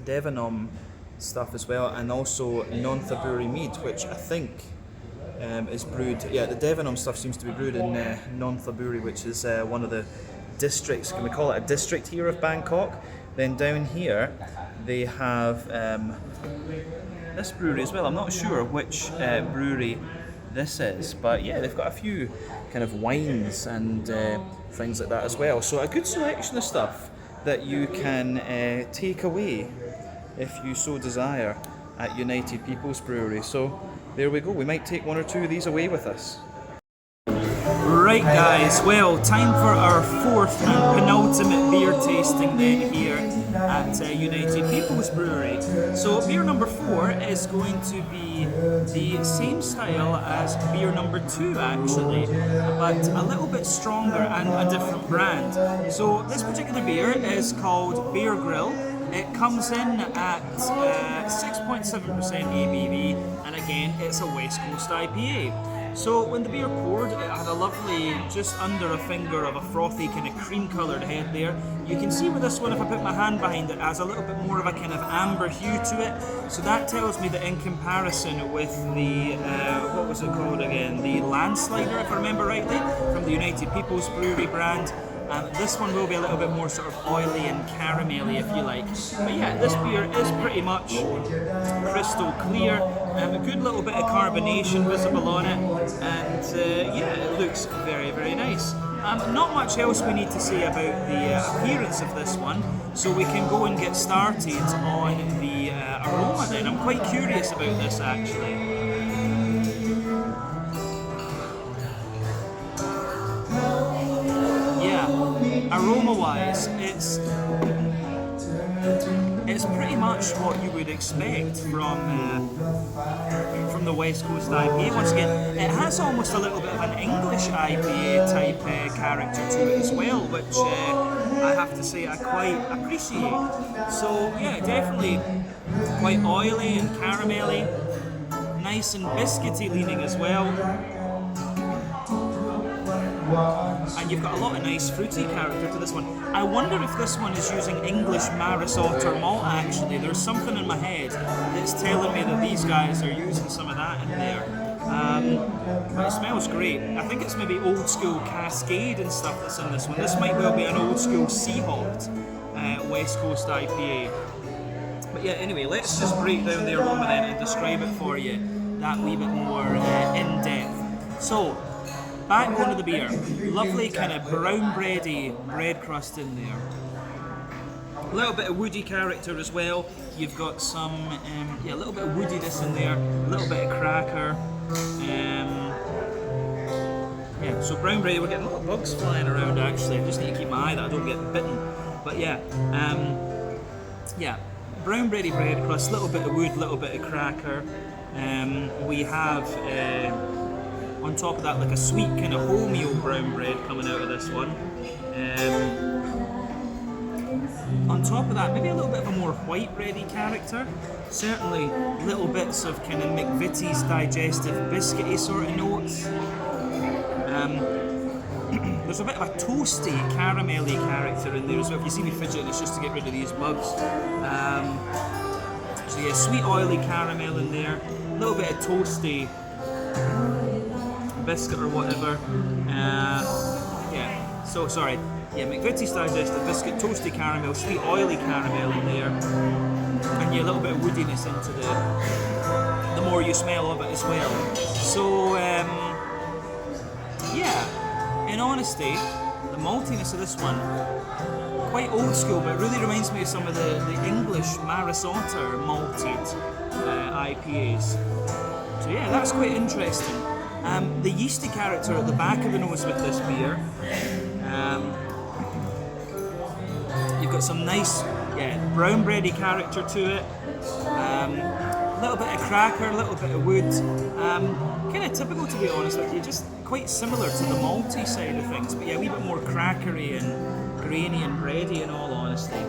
Devanom stuff as well, and also Nontha Brewery Mead, which I think is brewed. Yeah, the Devanom stuff seems to be brewed in Nontha Brewery, which is one of the districts. Can we call it a district here of Bangkok? Then down here, they have this brewery as well. I'm not sure which brewery this is, but yeah, they've got a few kind of wines and things like that as well. So a good selection of stuff that you can take away if you so desire at United Peoples Brewery. So there we go. We might take 1 or 2 of these away with us. Right guys, well, time for our 4th and penultimate beer tasting then here at United Peoples Brewery. So beer number 4 is going to be the same style as beer number 2 actually, but a little bit stronger and a different brand. So this particular beer is called Bear Grill. It comes in at 6.7% ABV, and again, it's a West Coast IPA. So when the beer poured, it had a lovely, just under a finger of a frothy kind of cream coloured head there. You can see with this one, if I put my hand behind it, it has a little bit more of a kind of amber hue to it. So that tells me that in comparison with the, what was it called again? The Landslider, if I remember rightly, from the United Peoples Brewery brand. This one will be a little bit more sort of oily and caramelly, if you like. But yeah, this beer is pretty much crystal clear. A good little bit of carbonation visible on it, and yeah, it looks very, very nice. Not much else we need to say about the appearance of this one, so we can go and get started on the aroma then. I'm quite curious about this actually. Aroma-wise, it's pretty much what you would expect from the a West Coast IPA. Once again, it has almost a little bit of an English IPA type character to it as well, which I have to say I quite appreciate. So yeah, definitely quite oily and caramelly, nice and biscuity leaning as well. And you've got a lot of nice fruity character to this one. I wonder if this one is using English Maris Otter malt actually. There's something in my head that's telling me that these guys are using some of that in there. But it smells great. I think it's maybe old school Cascade and stuff that's in this one. This might well be an old school Seahawk West Coast IPA. But yeah, anyway, let's just break down the aroma then and describe it for you that wee bit more in depth. So, backbone of the beer, lovely kind of brown bready bread crust in there. A little bit of woody character as well. You've got some, a little bit of woodiness in there, a little bit of cracker. Yeah, so brown bready, we're getting a lot of bugs flying around actually. I just need to keep my eye that I don't get bitten. But yeah, brown bready bread crust, little bit of wood, little bit of cracker. We have on top of that like a sweet kind of wholemeal brown bread coming out of this one. On top of that, maybe a little bit of a more white bready character. Certainly little bits of kind of McVitie's digestive biscuity sort of notes. There's a bit of a toasty, caramelly character in there as well. If you see me fidgeting, it's just to get rid of these bugs. So yeah, sweet oily caramel in there. A little bit of toasty biscuit or whatever. McVitie's digestive biscuit, toasty caramel, sweet oily caramel in there. And yeah, a little bit of woodiness into the more you smell of it as well. So in honesty, the maltiness of this one, quite old school, but it really reminds me of some of the English Maris Otter malted IPAs. So yeah, that's quite interesting. The yeasty character at the back of the nose with this beer. You've got some nice, brown bready character to it. A little bit of cracker, a little bit of wood. Kind of typical, to be honest with you, just quite similar to the malty side of things, but yeah, a wee bit more crackery and grainy and bready in all honesty.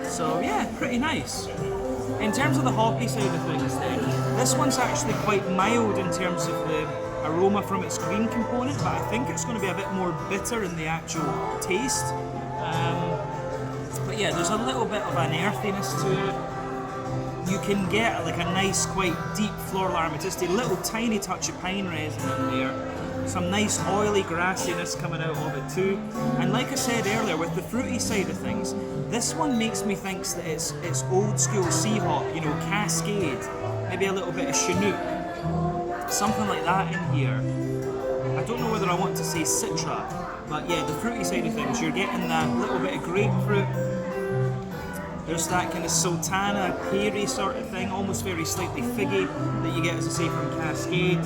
So yeah, pretty nice. In terms of the hoppy side of things then, this one's actually quite mild in terms of the aroma from its green component, but I think it's going to be a bit more bitter in the actual taste. But yeah, there's a little bit of an earthiness to it. You can get like a nice, quite deep floral aromaticity, little tiny touch of pine resin in there. Some nice oily grassiness coming out of it too. And like I said earlier, with the fruity side of things, this one makes me think that it's old school Seahawk, Cascade, maybe a little bit of Chinook, something like that in here. I don't know whether I want to say Citra, but yeah, the fruity side of things, you're getting that little bit of grapefruit. There's that kind of sultana, peary sort of thing, almost very slightly figgy that you get, as I say, from Cascade.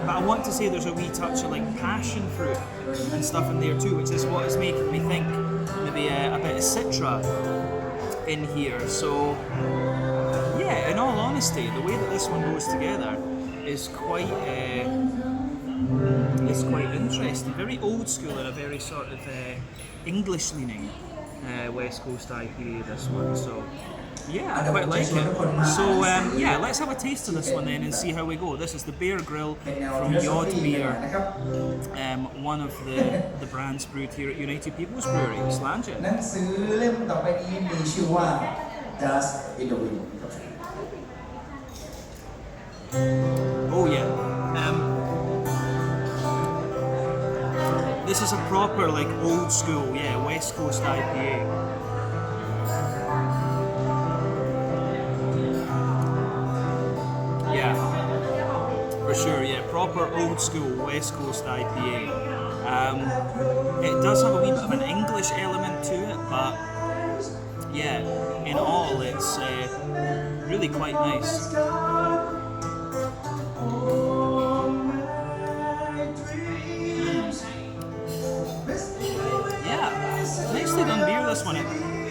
But I want to say there's a wee touch of like passion fruit and stuff in there too, which is what is making me think maybe a bit of Citra in here. So yeah, in all honesty, the way that this one goes together is quite interesting. Very old school and a very sort of English leaning West Coast IPA, this one. So yeah, I quite like it. So let's have a taste of this one then and see how we go. This is the Bear Grill from Yod Beer, one of the brands brewed here at United Peoples Brewery. Slange it. หนังสือเล่มต่อไปนี้มีชื่อว่า Just in the Wind. Oh yeah. This is a proper like old school, West Coast IPA. Yeah, for sure. Yeah, proper old school West Coast IPA. It does have a wee bit of an English element to it, but yeah, in all, it's really quite nice. Nicely done beer, this one.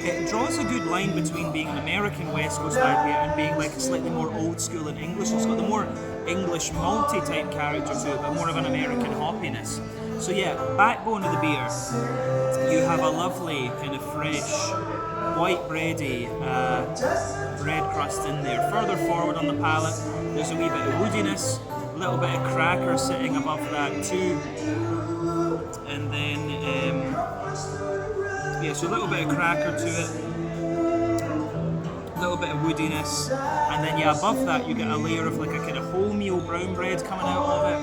it draws a good line between being an American West Coast IPA and being like a slightly more old school and English. It's got the more English malty type character to it, but more of an American hoppiness. So yeah, backbone of the beer, you have a lovely kind of fresh, white bready bread crust in there. Further forward on the palate, there's a wee bit of woodiness, a little bit of cracker sitting above that too, and then yeah, so a little bit of cracker to it, a little bit of woodiness, and then yeah, above that you get a layer of like a kind of wholemeal brown bread coming out of it.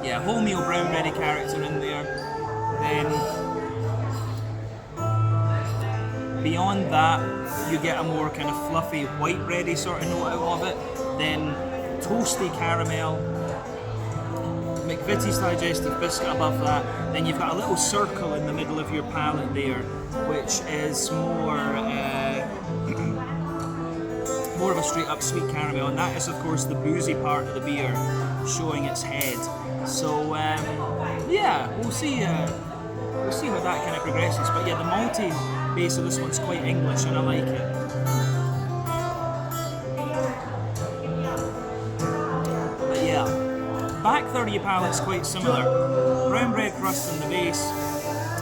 Yeah, wholemeal brown bready character in there. Then beyond that, you get a more kind of fluffy white bready sort of note out of it. Then toasty caramel, McVitie's digestive biscuit above that. Then you've got a little circle in the middle of your palate there, which is more more of a straight up sweet caramel, and that is of course the boozy part of the beer showing its head. So yeah, we'll see how that kind of progresses. But yeah, the malty base of this one's quite English, and I like it. But yeah, back third of your palate's quite similar. Brown bread crust in the base,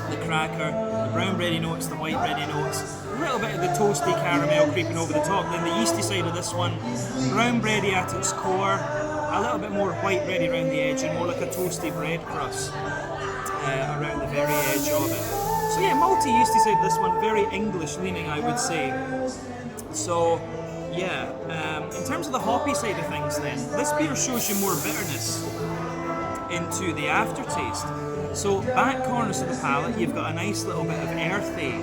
the cracker, the brown bready notes, the white bready notes, a little bit of the toasty caramel creeping over the top. Then the yeasty side of this one, brown bready at its core, a little bit more white bready around the edge, and more like a toasty bread crust around the very edge of it. So yeah, malty yeasty side of this one, very English leaning, I would say. So yeah, in terms of the hoppy side of things then, this beer shows you more bitterness into the aftertaste. So back corners of the palate, you've got a nice little bit of earthy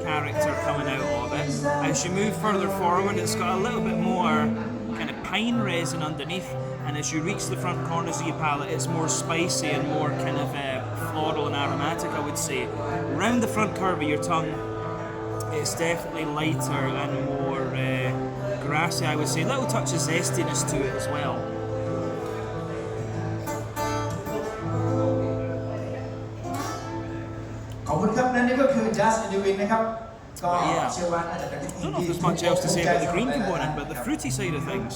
character coming out of it. As you move further forward, it's got a little bit more kind of pine resin underneath, and as you reach the front corners of your palate, it's more spicy and more kind of floral and aromatic, I would say. Around the front curve of your tongue, it's definitely lighter and more grassy, I would say. A little touch of zestiness to it as well. ขอบคุณครับนั่นนี่ก็คือ Just in the Wind นะครับ ก็ Yeah. เชื่อว่าน่าจะเป็น I don't know if there's much else to say about the green component, but the fruity side of things,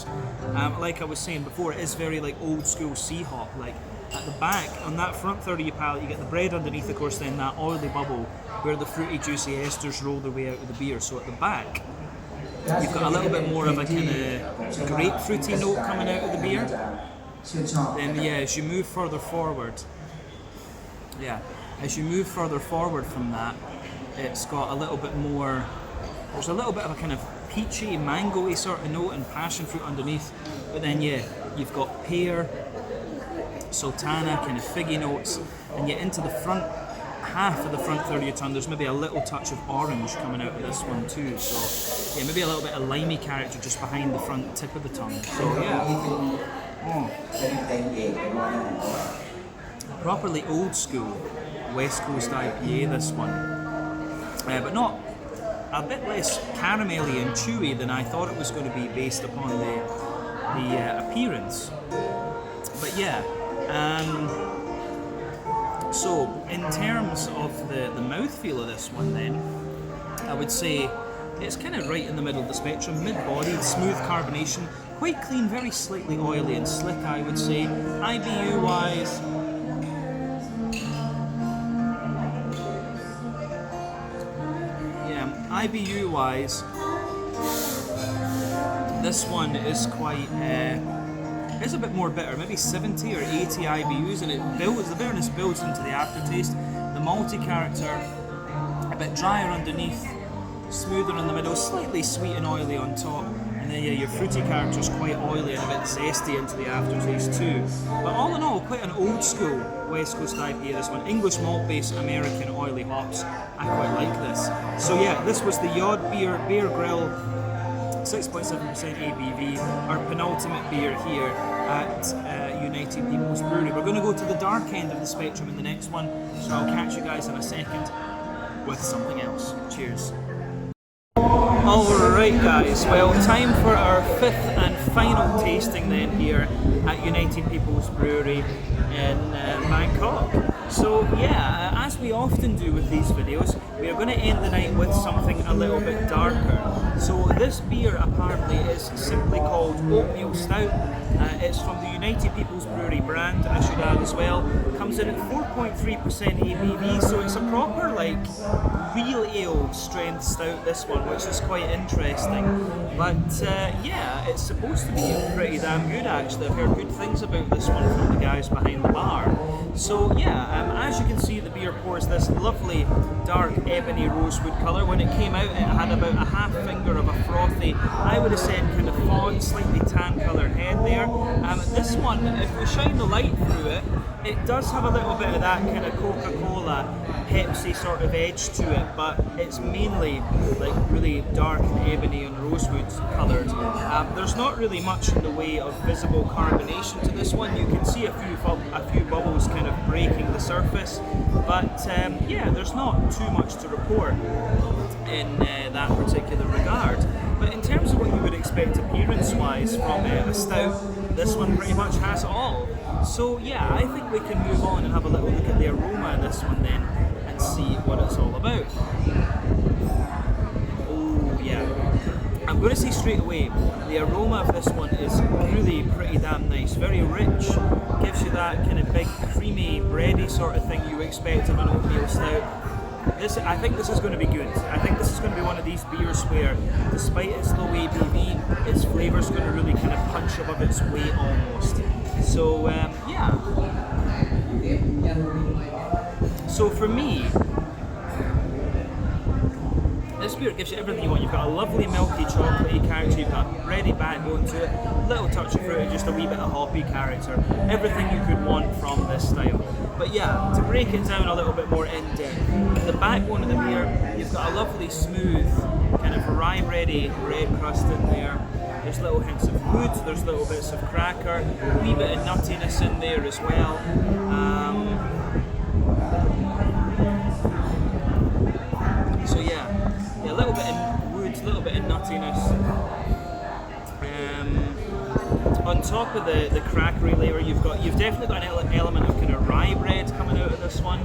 like I was saying before, it is very like old school sea hop. Like at the back, on that front third of your palate, you get the bread underneath, of course, then that oily bubble where the fruity, juicy esters roll their way out of the beer. So at the back, you've got a little bit more of a kind of grapefruity note coming out of the beer. Then yeah, as you move further forward, from that, it's got a little bit more, there's a little bit of a kind of peachy, mango-y sort of note and passion fruit underneath, but then yeah, you've got pear, sultana, kind of figgy notes, and yet into the front half of the front third of your tongue, there's maybe a little touch of orange coming out of this one too, so yeah, maybe a little bit of limey character just behind the front tip of the tongue, so yeah. Properly old school West Coast IPA, this one. But not a bit less caramelly and chewy than I thought it was going to be based upon the appearance. But yeah, so in terms of the mouthfeel of this one then, I would say it's kind of right in the middle of the spectrum, mid-bodied, smooth carbonation, quite clean, very slightly oily and slick, I would say. IBU-wise, IBU-wise, this one is quite, it's a bit more bitter, maybe 70 or 80 IBUs, and the bitterness builds into the aftertaste. The malty character, a bit drier underneath, smoother in the middle, slightly sweet and oily on top, and then yeah, your fruity character is quite oily and a bit zesty into the aftertaste too. But all in all, quite an old school West Coast IPA, this one. English malt base, American oily hops. I quite like this. So yeah, this was the Yod Beer Grill, 6.7% ABV, our penultimate beer here at United Peoples Brewery. We're going to go to the dark end of the spectrum in the next one, so I'll catch you guys in a second with something else. Cheers. Alright guys, well, time for our fifth and final tasting then here at United Peoples Brewery in Bangkok. So yeah, as we often do with these videos, we are going to end the night with something a little bit darker. So this beer apparently is simply called Oatmeal Stout. It's from the United Peoples Brewery brand, I should add as well. Comes in at 4.3% ABV, so it's a proper like real ale strength stout, this one, which is quite interesting. But yeah, it's supposed to be pretty damn good actually. I've heard good things about this one from the guys behind the bar. So yeah, as you can see, the beer pours this lovely dark ebony rosewood colour. When it came out, it had about a half finger of a frothy, I would have said kind of fawn, slightly tan coloured head there. This one, if we shine the light through it, it does have a little bit of that kind of Coca-Cola, Pepsi sort of edge to it, but it's mainly like really dark and ebony and rosewood coloured. There's not really much in the way of visible carbonation to this one. You can see a few bubbles kind of breaking the surface, but yeah, there's not too much to report in that particular regard. But in terms of what you would expect appearance-wise from a stout, this one pretty much has it all. So yeah, I think we can move on and have a little look at the aroma of this one then, and see what it's all about. Oh yeah, I'm going to say straight away, the aroma of this one is really pretty damn nice, very rich, gives you that kind of big creamy bready sort of thing you expect of an oatmeal stout. I think this is going to be good. I think this is going to be one of these beers where, despite its low ABV, its flavour is going to really kind of punch above its weight almost. So yeah. So for me, this beer gives you everything you want. You've got a lovely milky chocolatey character, you've got a bready backbone to it, little touch of fruit and just a wee bit of hoppy character. Everything you could want from this style. But yeah, to break it down a little bit more in depth, the backbone of the beer, you've got a lovely smooth kind of rye bready bread crust in there. There's little hints of wood, there's little bits of cracker, a wee bit of nuttiness in there as well. So yeah, a little bit of wood, a little bit of nuttiness. On top of the crackery layer, you've definitely got an element of kind of rye bread coming out of this one.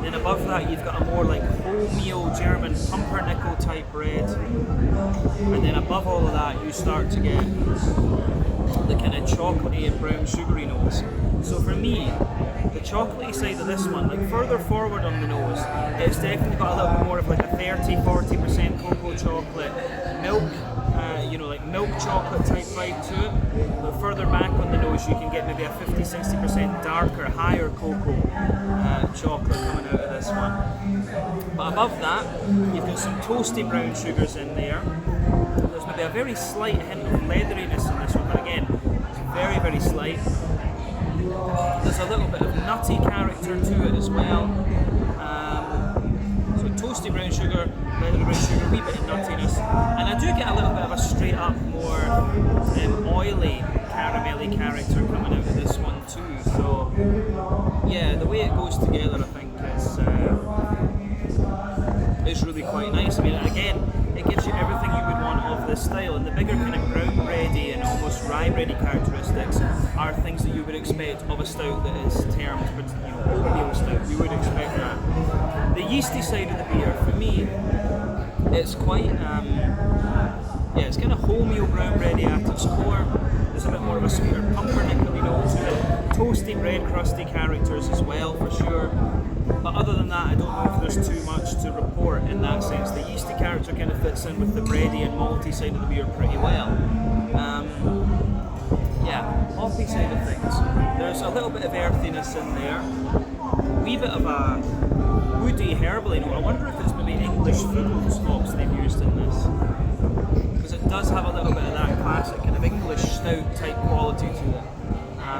Then above that, you've got a more like wholemeal German pumpernickel type bread. And then above all of that, you start to get the kind of chocolatey and brown sugary notes. So for me, the chocolatey side of this one, like further forward on the nose, it's definitely got a little bit more of like a 30-40% cocoa chocolate milk, you know, like milk chocolate type vibe to it. But further back on the nose, you can get maybe a 50-60% darker, higher cocoa chocolate coming out of this one. But above that, you've got some toasty brown sugars in there. There's maybe a very slight hint of leatheriness in this one, but again, it's very, very slight. There's a little bit of nutty character to it as well. So toasty brown sugar, leathery brown sugar, a wee bit of nuttiness, and I do get a little bit of a straight up more oily caramelly character coming out of this one too. So yeah, the way it goes together, I think is really quite nice. I mean, again, it gives you everything you would want of this style, and the bigger kind of brown bready and almost rye bready characteristics are things that you would expect of a stout that is termed, you know, oatmeal stout. You would expect that. The yeasty side of the beer, for me, it's quite, yeah, it's kind of wholemeal brown bready at its core. There's a bit more of a sweeter pumpernickel-y note to it. Toasty bread crusty characters as well, for sure. But other than that, I don't know if there's too much to report in that sense. The yeasty character kind of fits in with the bready and malty side of the beer pretty well. Yeah, hoppy side of things. There's a little bit of earthiness in there. A wee bit of a woody herbally note. I wonder if it's maybe English Foodles hops they've used in this. Because it does have a little bit of that classic kind of English stout type quality to it.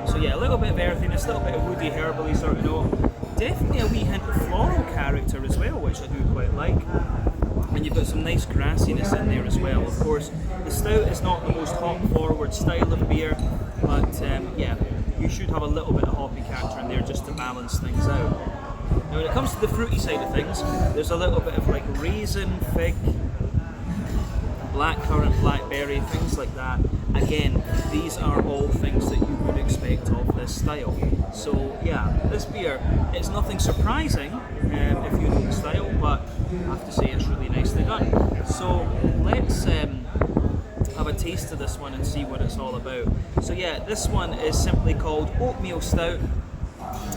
So yeah, a little bit of earthiness, a little bit of woody herbally sort of note. Definitely a wee hint of floral character as well, which I do quite like. And you've got some nice grassiness in there as well. Of course, the stout is not the most hop-forward style of beer, but yeah, you should have a little bit of hoppy character in there just to balance things out. Now when it comes to the fruity side of things, there's a little bit of like raisin, fig, blackcurrant, blackberry, things like that. again, these are all things that you would expect of this style. So yeah, this beer, it's nothing surprising if you know the style, but I have to say it's really nicely done. So let's have a taste of this one and see what it's all about. So yeah, this one is simply called Oatmeal Stout.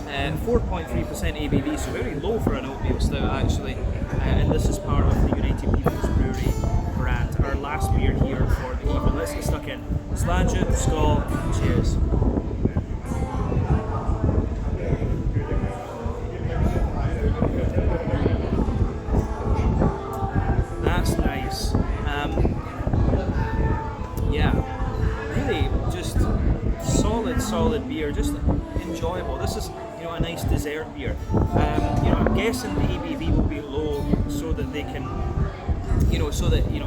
4.3% ABV, so very low for an oatmeal stout actually. And this is part of the United Peoples Brewery brand. Our last beer here for the evening. Let's get stuck in. Sláinte, skål, cheers. That's nice. Yeah, really just solid beer, just enjoyable. This is, you know, a nice dessert beer. You know, I'm guessing the ABV will be low so that they can,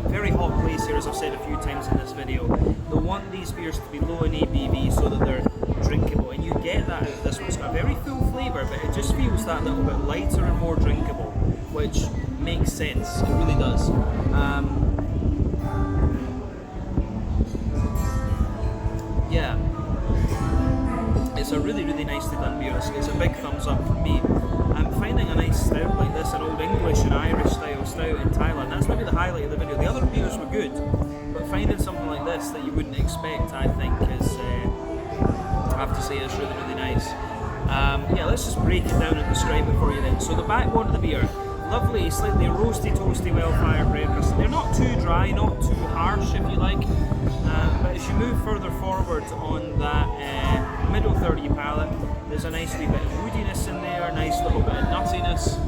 very hot place here, as I've said a few times in this video. They'll want these beers to be low in ABV so that they're drinkable, and you get that out of this one. It's got a very full flavour, but it just feels that little bit lighter and more drinkable, which makes sense. It really does. Yeah. It's a really nicely done beer. It's a big thumbs up from me. I'm finding a nice stout like this, an old English and Irish style stout in Thailand. That's maybe the highlight of the video. The other beers were good, but finding something like this that you wouldn't expect, I think, is, I have to say, is really nice. Yeah, let's just break it down and describe it for you then. So the backbone of the beer, lovely, slightly roasty, toasty, well-fired bread crust. They're not too dry, not too harsh, if you like. But as you move further forward on that middle third of your palate, there's a nice wee bit of woodiness in there, a nice little bit of nuttiness.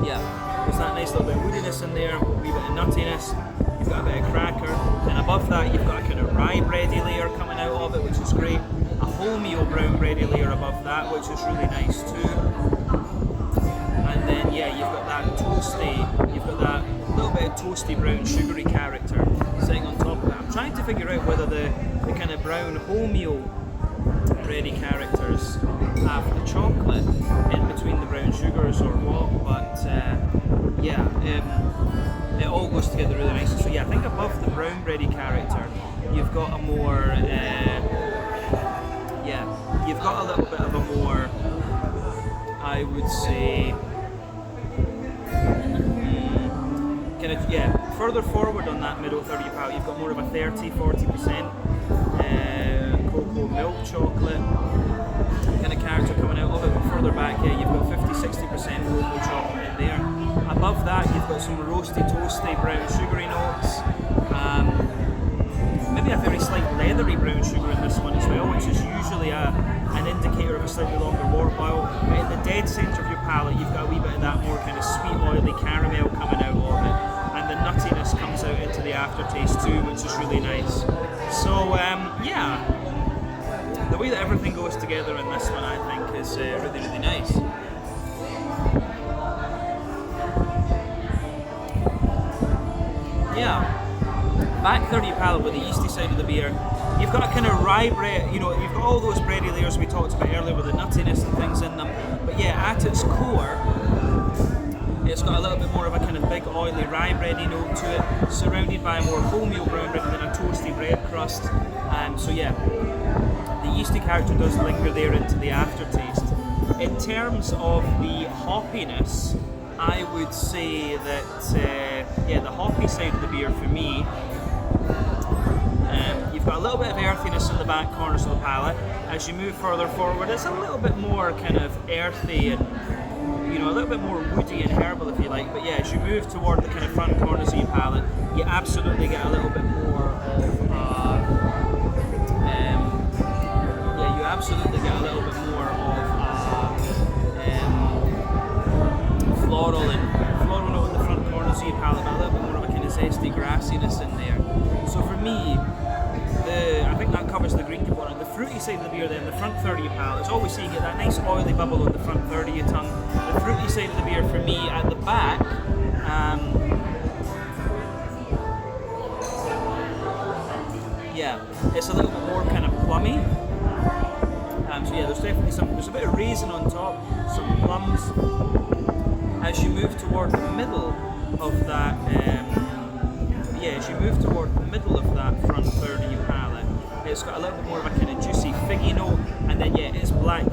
Yeah, there's that nice little bit of woodiness in there, a wee bit of nuttiness. You've got a bit of cracker, and above that you've got a kind of rye bready layer coming out of it, which is great. A wholemeal brown bready layer above that, which is really nice too. And then yeah, you've got that toasty, you've got that little bit of toasty brown sugary character sitting on top of that. I'm trying to figure out whether the kind of brown wholemeal bready characters have the chocolate in between the brown sugars or what, but yeah, it all goes together really nicely. So yeah, I think above the brown bready character, you've got a more, yeah, you've got a little bit of a more, I would say, kind of, yeah, further forward on that middle 30 palate, you've got more of a 30-40% cocoa milk chocolate kind of character coming out of it, but further back, yeah, you've got 50-60% cocoa chocolate in there. Above that, you've got some roasty, toasty, brown sugary notes. Maybe a very slight leathery brown sugar in this one as well, which is usually an indicator of a slightly longer wort while. But in the dead centre of your palate, you've got a wee bit of that more kind of sweet, oily caramel coming out of it, and the nuttiness comes out into the aftertaste too, which is really nice. So yeah, the way that everything goes together in this one, I think, is really nice. Yeah. Back 30 palate with the yeasty side of the beer, you've got a kind of rye bread, you know, you've got all those bready layers we talked about earlier with the nuttiness and things in them, but yeah, at its core, it's got a little bit more of a kind of big oily rye bready note to it, surrounded by a more wholemeal brown bread than a toasty bread crust. So yeah, the yeasty character does linger there into the aftertaste. In terms of the hoppiness, I would say that, yeah, the hoppy side of the beer for me, you've got a little bit of earthiness in the back corners of the palate. As you move further forward, it's a little bit more kind of earthy and, you know, a little bit more woody and herbal if you like. But yeah, as you move toward the kind of front corners of your palate, you absolutely get a little bit more of, yeah, you absolutely get a little bit more of floral note in the front corners of your palate, but a little bit more of a kind of zesty grassiness in there. So for me, I think that covers the green component. The fruity side of the beer then, the front third of your palate, is always so you get that nice oily bubble on the front third of your tongue. The fruity side of the beer for me at the back, yeah, it's a little bit more kind of plummy. So yeah, there's definitely there's a bit of raisin on top, some plums. As you move toward the middle of that, as you move toward the middle of that front third of your palate, it's got a little bit more of a kind of juicy figgy note, and then it's black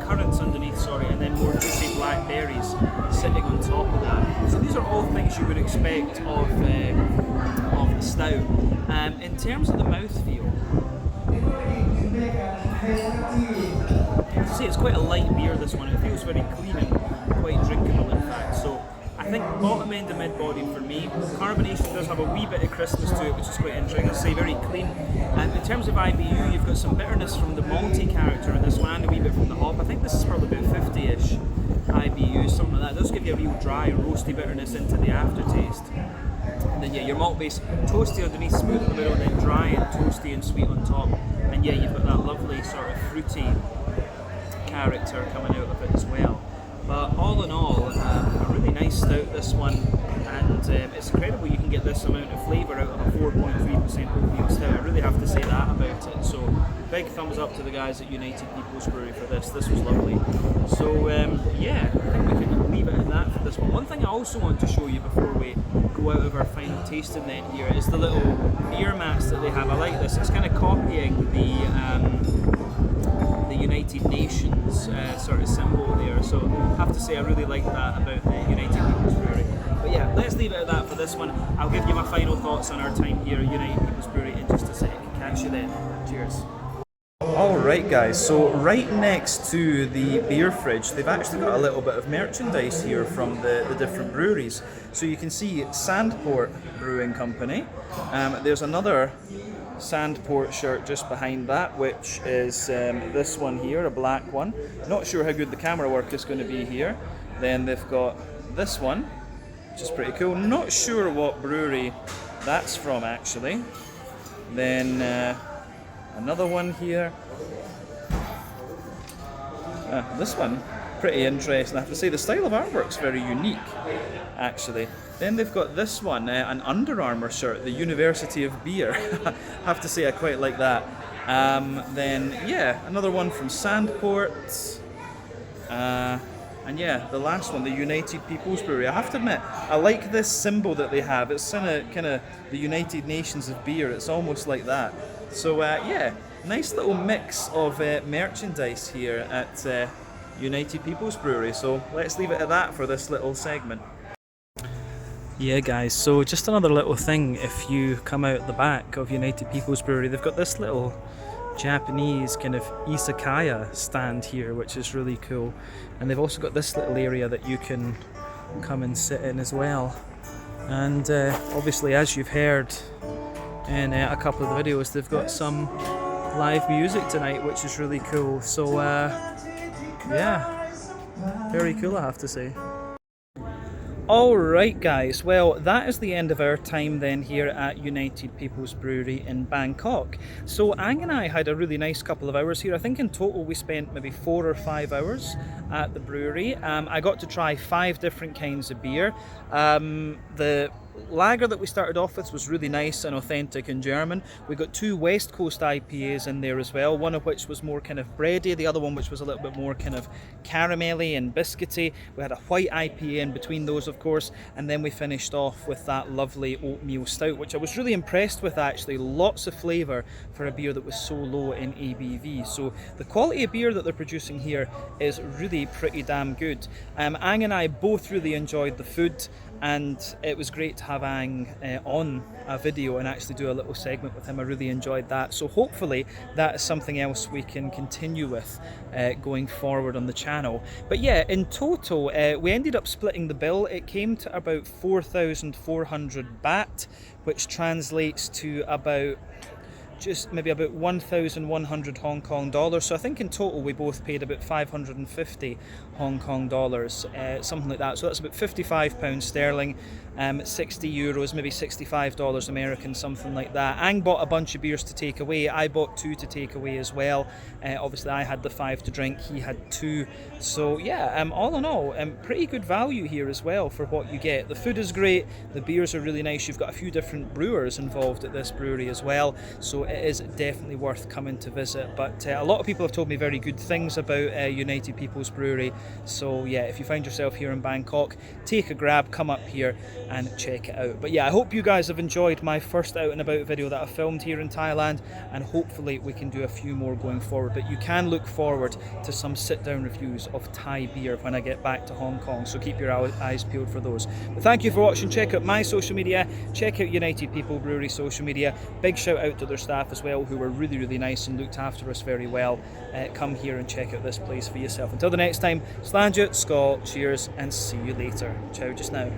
currants underneath, and then more juicy black berries sitting on top of that. So these are all things you would expect of the stout. In terms of the mouthfeel, see, it's quite a light beer, this one. It feels very clean and quite drinkable, in fact. So I think bottom end to mid body for me. Carbonation does have a wee bit of crispness to it, which is quite interesting. I'd say very clean. And in terms of IBU, you've got some bitterness from the malty character in this one and a wee bit from the hop. I think this is probably about 50-ish IBU, something like that. It does give you a real dry, roasty bitterness into the aftertaste. And then your malt base, toasty underneath, smooth in the middle, and then dry and toasty and sweet on top. And you've got that lovely sort of fruity character coming out of it as well. But all in all, a really nice stout, this one, and it's incredible you can get this amount of flavour out of a 4.3% oatmeal stout. I really have to say that about it. So big thumbs up to the guys at United Peoples Brewery for this. This was lovely. So I think we can leave it at that for this one. One thing I also want to show you before we go out of our final tasting then here is the little beer mats that they have. I like this. It's kind of copying the United Nations sort of symbol there, so I have to say I really like that about the United Peoples Brewery. But yeah, let's leave it at that for this one. I'll give you my final thoughts on our time here at United Peoples Brewery in just a sec. Catch you then. Cheers. Alright guys, so right next to the beer fridge they've actually got a little bit of merchandise here from the different breweries. So you can see Sandport Brewing Company, there's another Sandport shirt just behind that, which is this one here, a black one. Not sure how good the camera work is going to be here. Then they've got this one, which is pretty cool. Not sure what brewery that's from actually. Then another one here. This one, pretty interesting. I have to say the style of artwork's very unique actually. Then they've got this one, an Under Armour shirt, the University of Beer. I have to say I quite like that. Then another one from Sandport. And the last one, the United Peoples Brewery. I have to admit, I like this symbol that they have. It's kind of the United Nations of beer. It's almost like that. So nice little mix of merchandise here at United Peoples Brewery. So let's leave it at that for this little segment. Yeah guys, so just another little thing, if you come out the back of United Peoples Brewery, they've got this little Japanese kind of izakaya stand here, which is really cool. And they've also got this little area that you can come and sit in as well. And obviously, as you've heard in a couple of the videos, they've got some live music tonight, which is really cool. So very cool, I have to say. Alright guys, well that is the end of our time then here at United Peoples Brewery in Bangkok. So Ang and I had a really nice couple of hours here. I think in total we spent maybe 4 or 5 hours at the brewery. I got to try 5 different kinds of beer. The lager that we started off with was really nice and authentic and German. We got 2 West Coast IPAs in there as well, one of which was more kind of bready, the other one which was a little bit more kind of caramelly and biscuity. We had a white IPA in between those, of course, and then we finished off with that lovely oatmeal stout, which I was really impressed with actually. Lots of flavour for a beer that was so low in ABV. So the quality of beer that they're producing here is really pretty damn good. Ang and I both really enjoyed the food, and it was great to have Ang on a video and actually do a little segment with him. I really enjoyed that. So hopefully that is something else we can continue with going forward on the channel. But yeah, in total, we ended up splitting the bill. It came to about 4,400 baht, which translates to about maybe about 1,100 Hong Kong dollars. So I think in total we both paid about 550 Hong Kong dollars, something like that. So that's about £55 sterling, 60 euros, maybe $65 American, something like that. Ang bought a bunch of beers to take away. I bought 2 to take away as well. Obviously I had the 5 to drink, he had 2. So yeah, all in all, pretty good value here as well for what you get. The food is great, the beers are really nice. You've got a few different brewers involved at this brewery as well. So it is definitely worth coming to visit. But a lot of people have told me very good things about United Peoples Brewery, so yeah, if you find yourself here in Bangkok, take a grab, come up here and check it out. But yeah, I hope you guys have enjoyed my first out and about video that I filmed here in Thailand, and hopefully we can do a few more going forward. But you can look forward to some sit down reviews of Thai beer when I get back to Hong Kong, so keep your eyes peeled for those. But thank you for watching. Check out my social media, check out United People Brewery social media. Big shout out to their staff as well, who were really nice and looked after us very well. Come here and check out this place for yourself. Until the next time, Slange, Skål, cheers, and see you later. Ciao just now.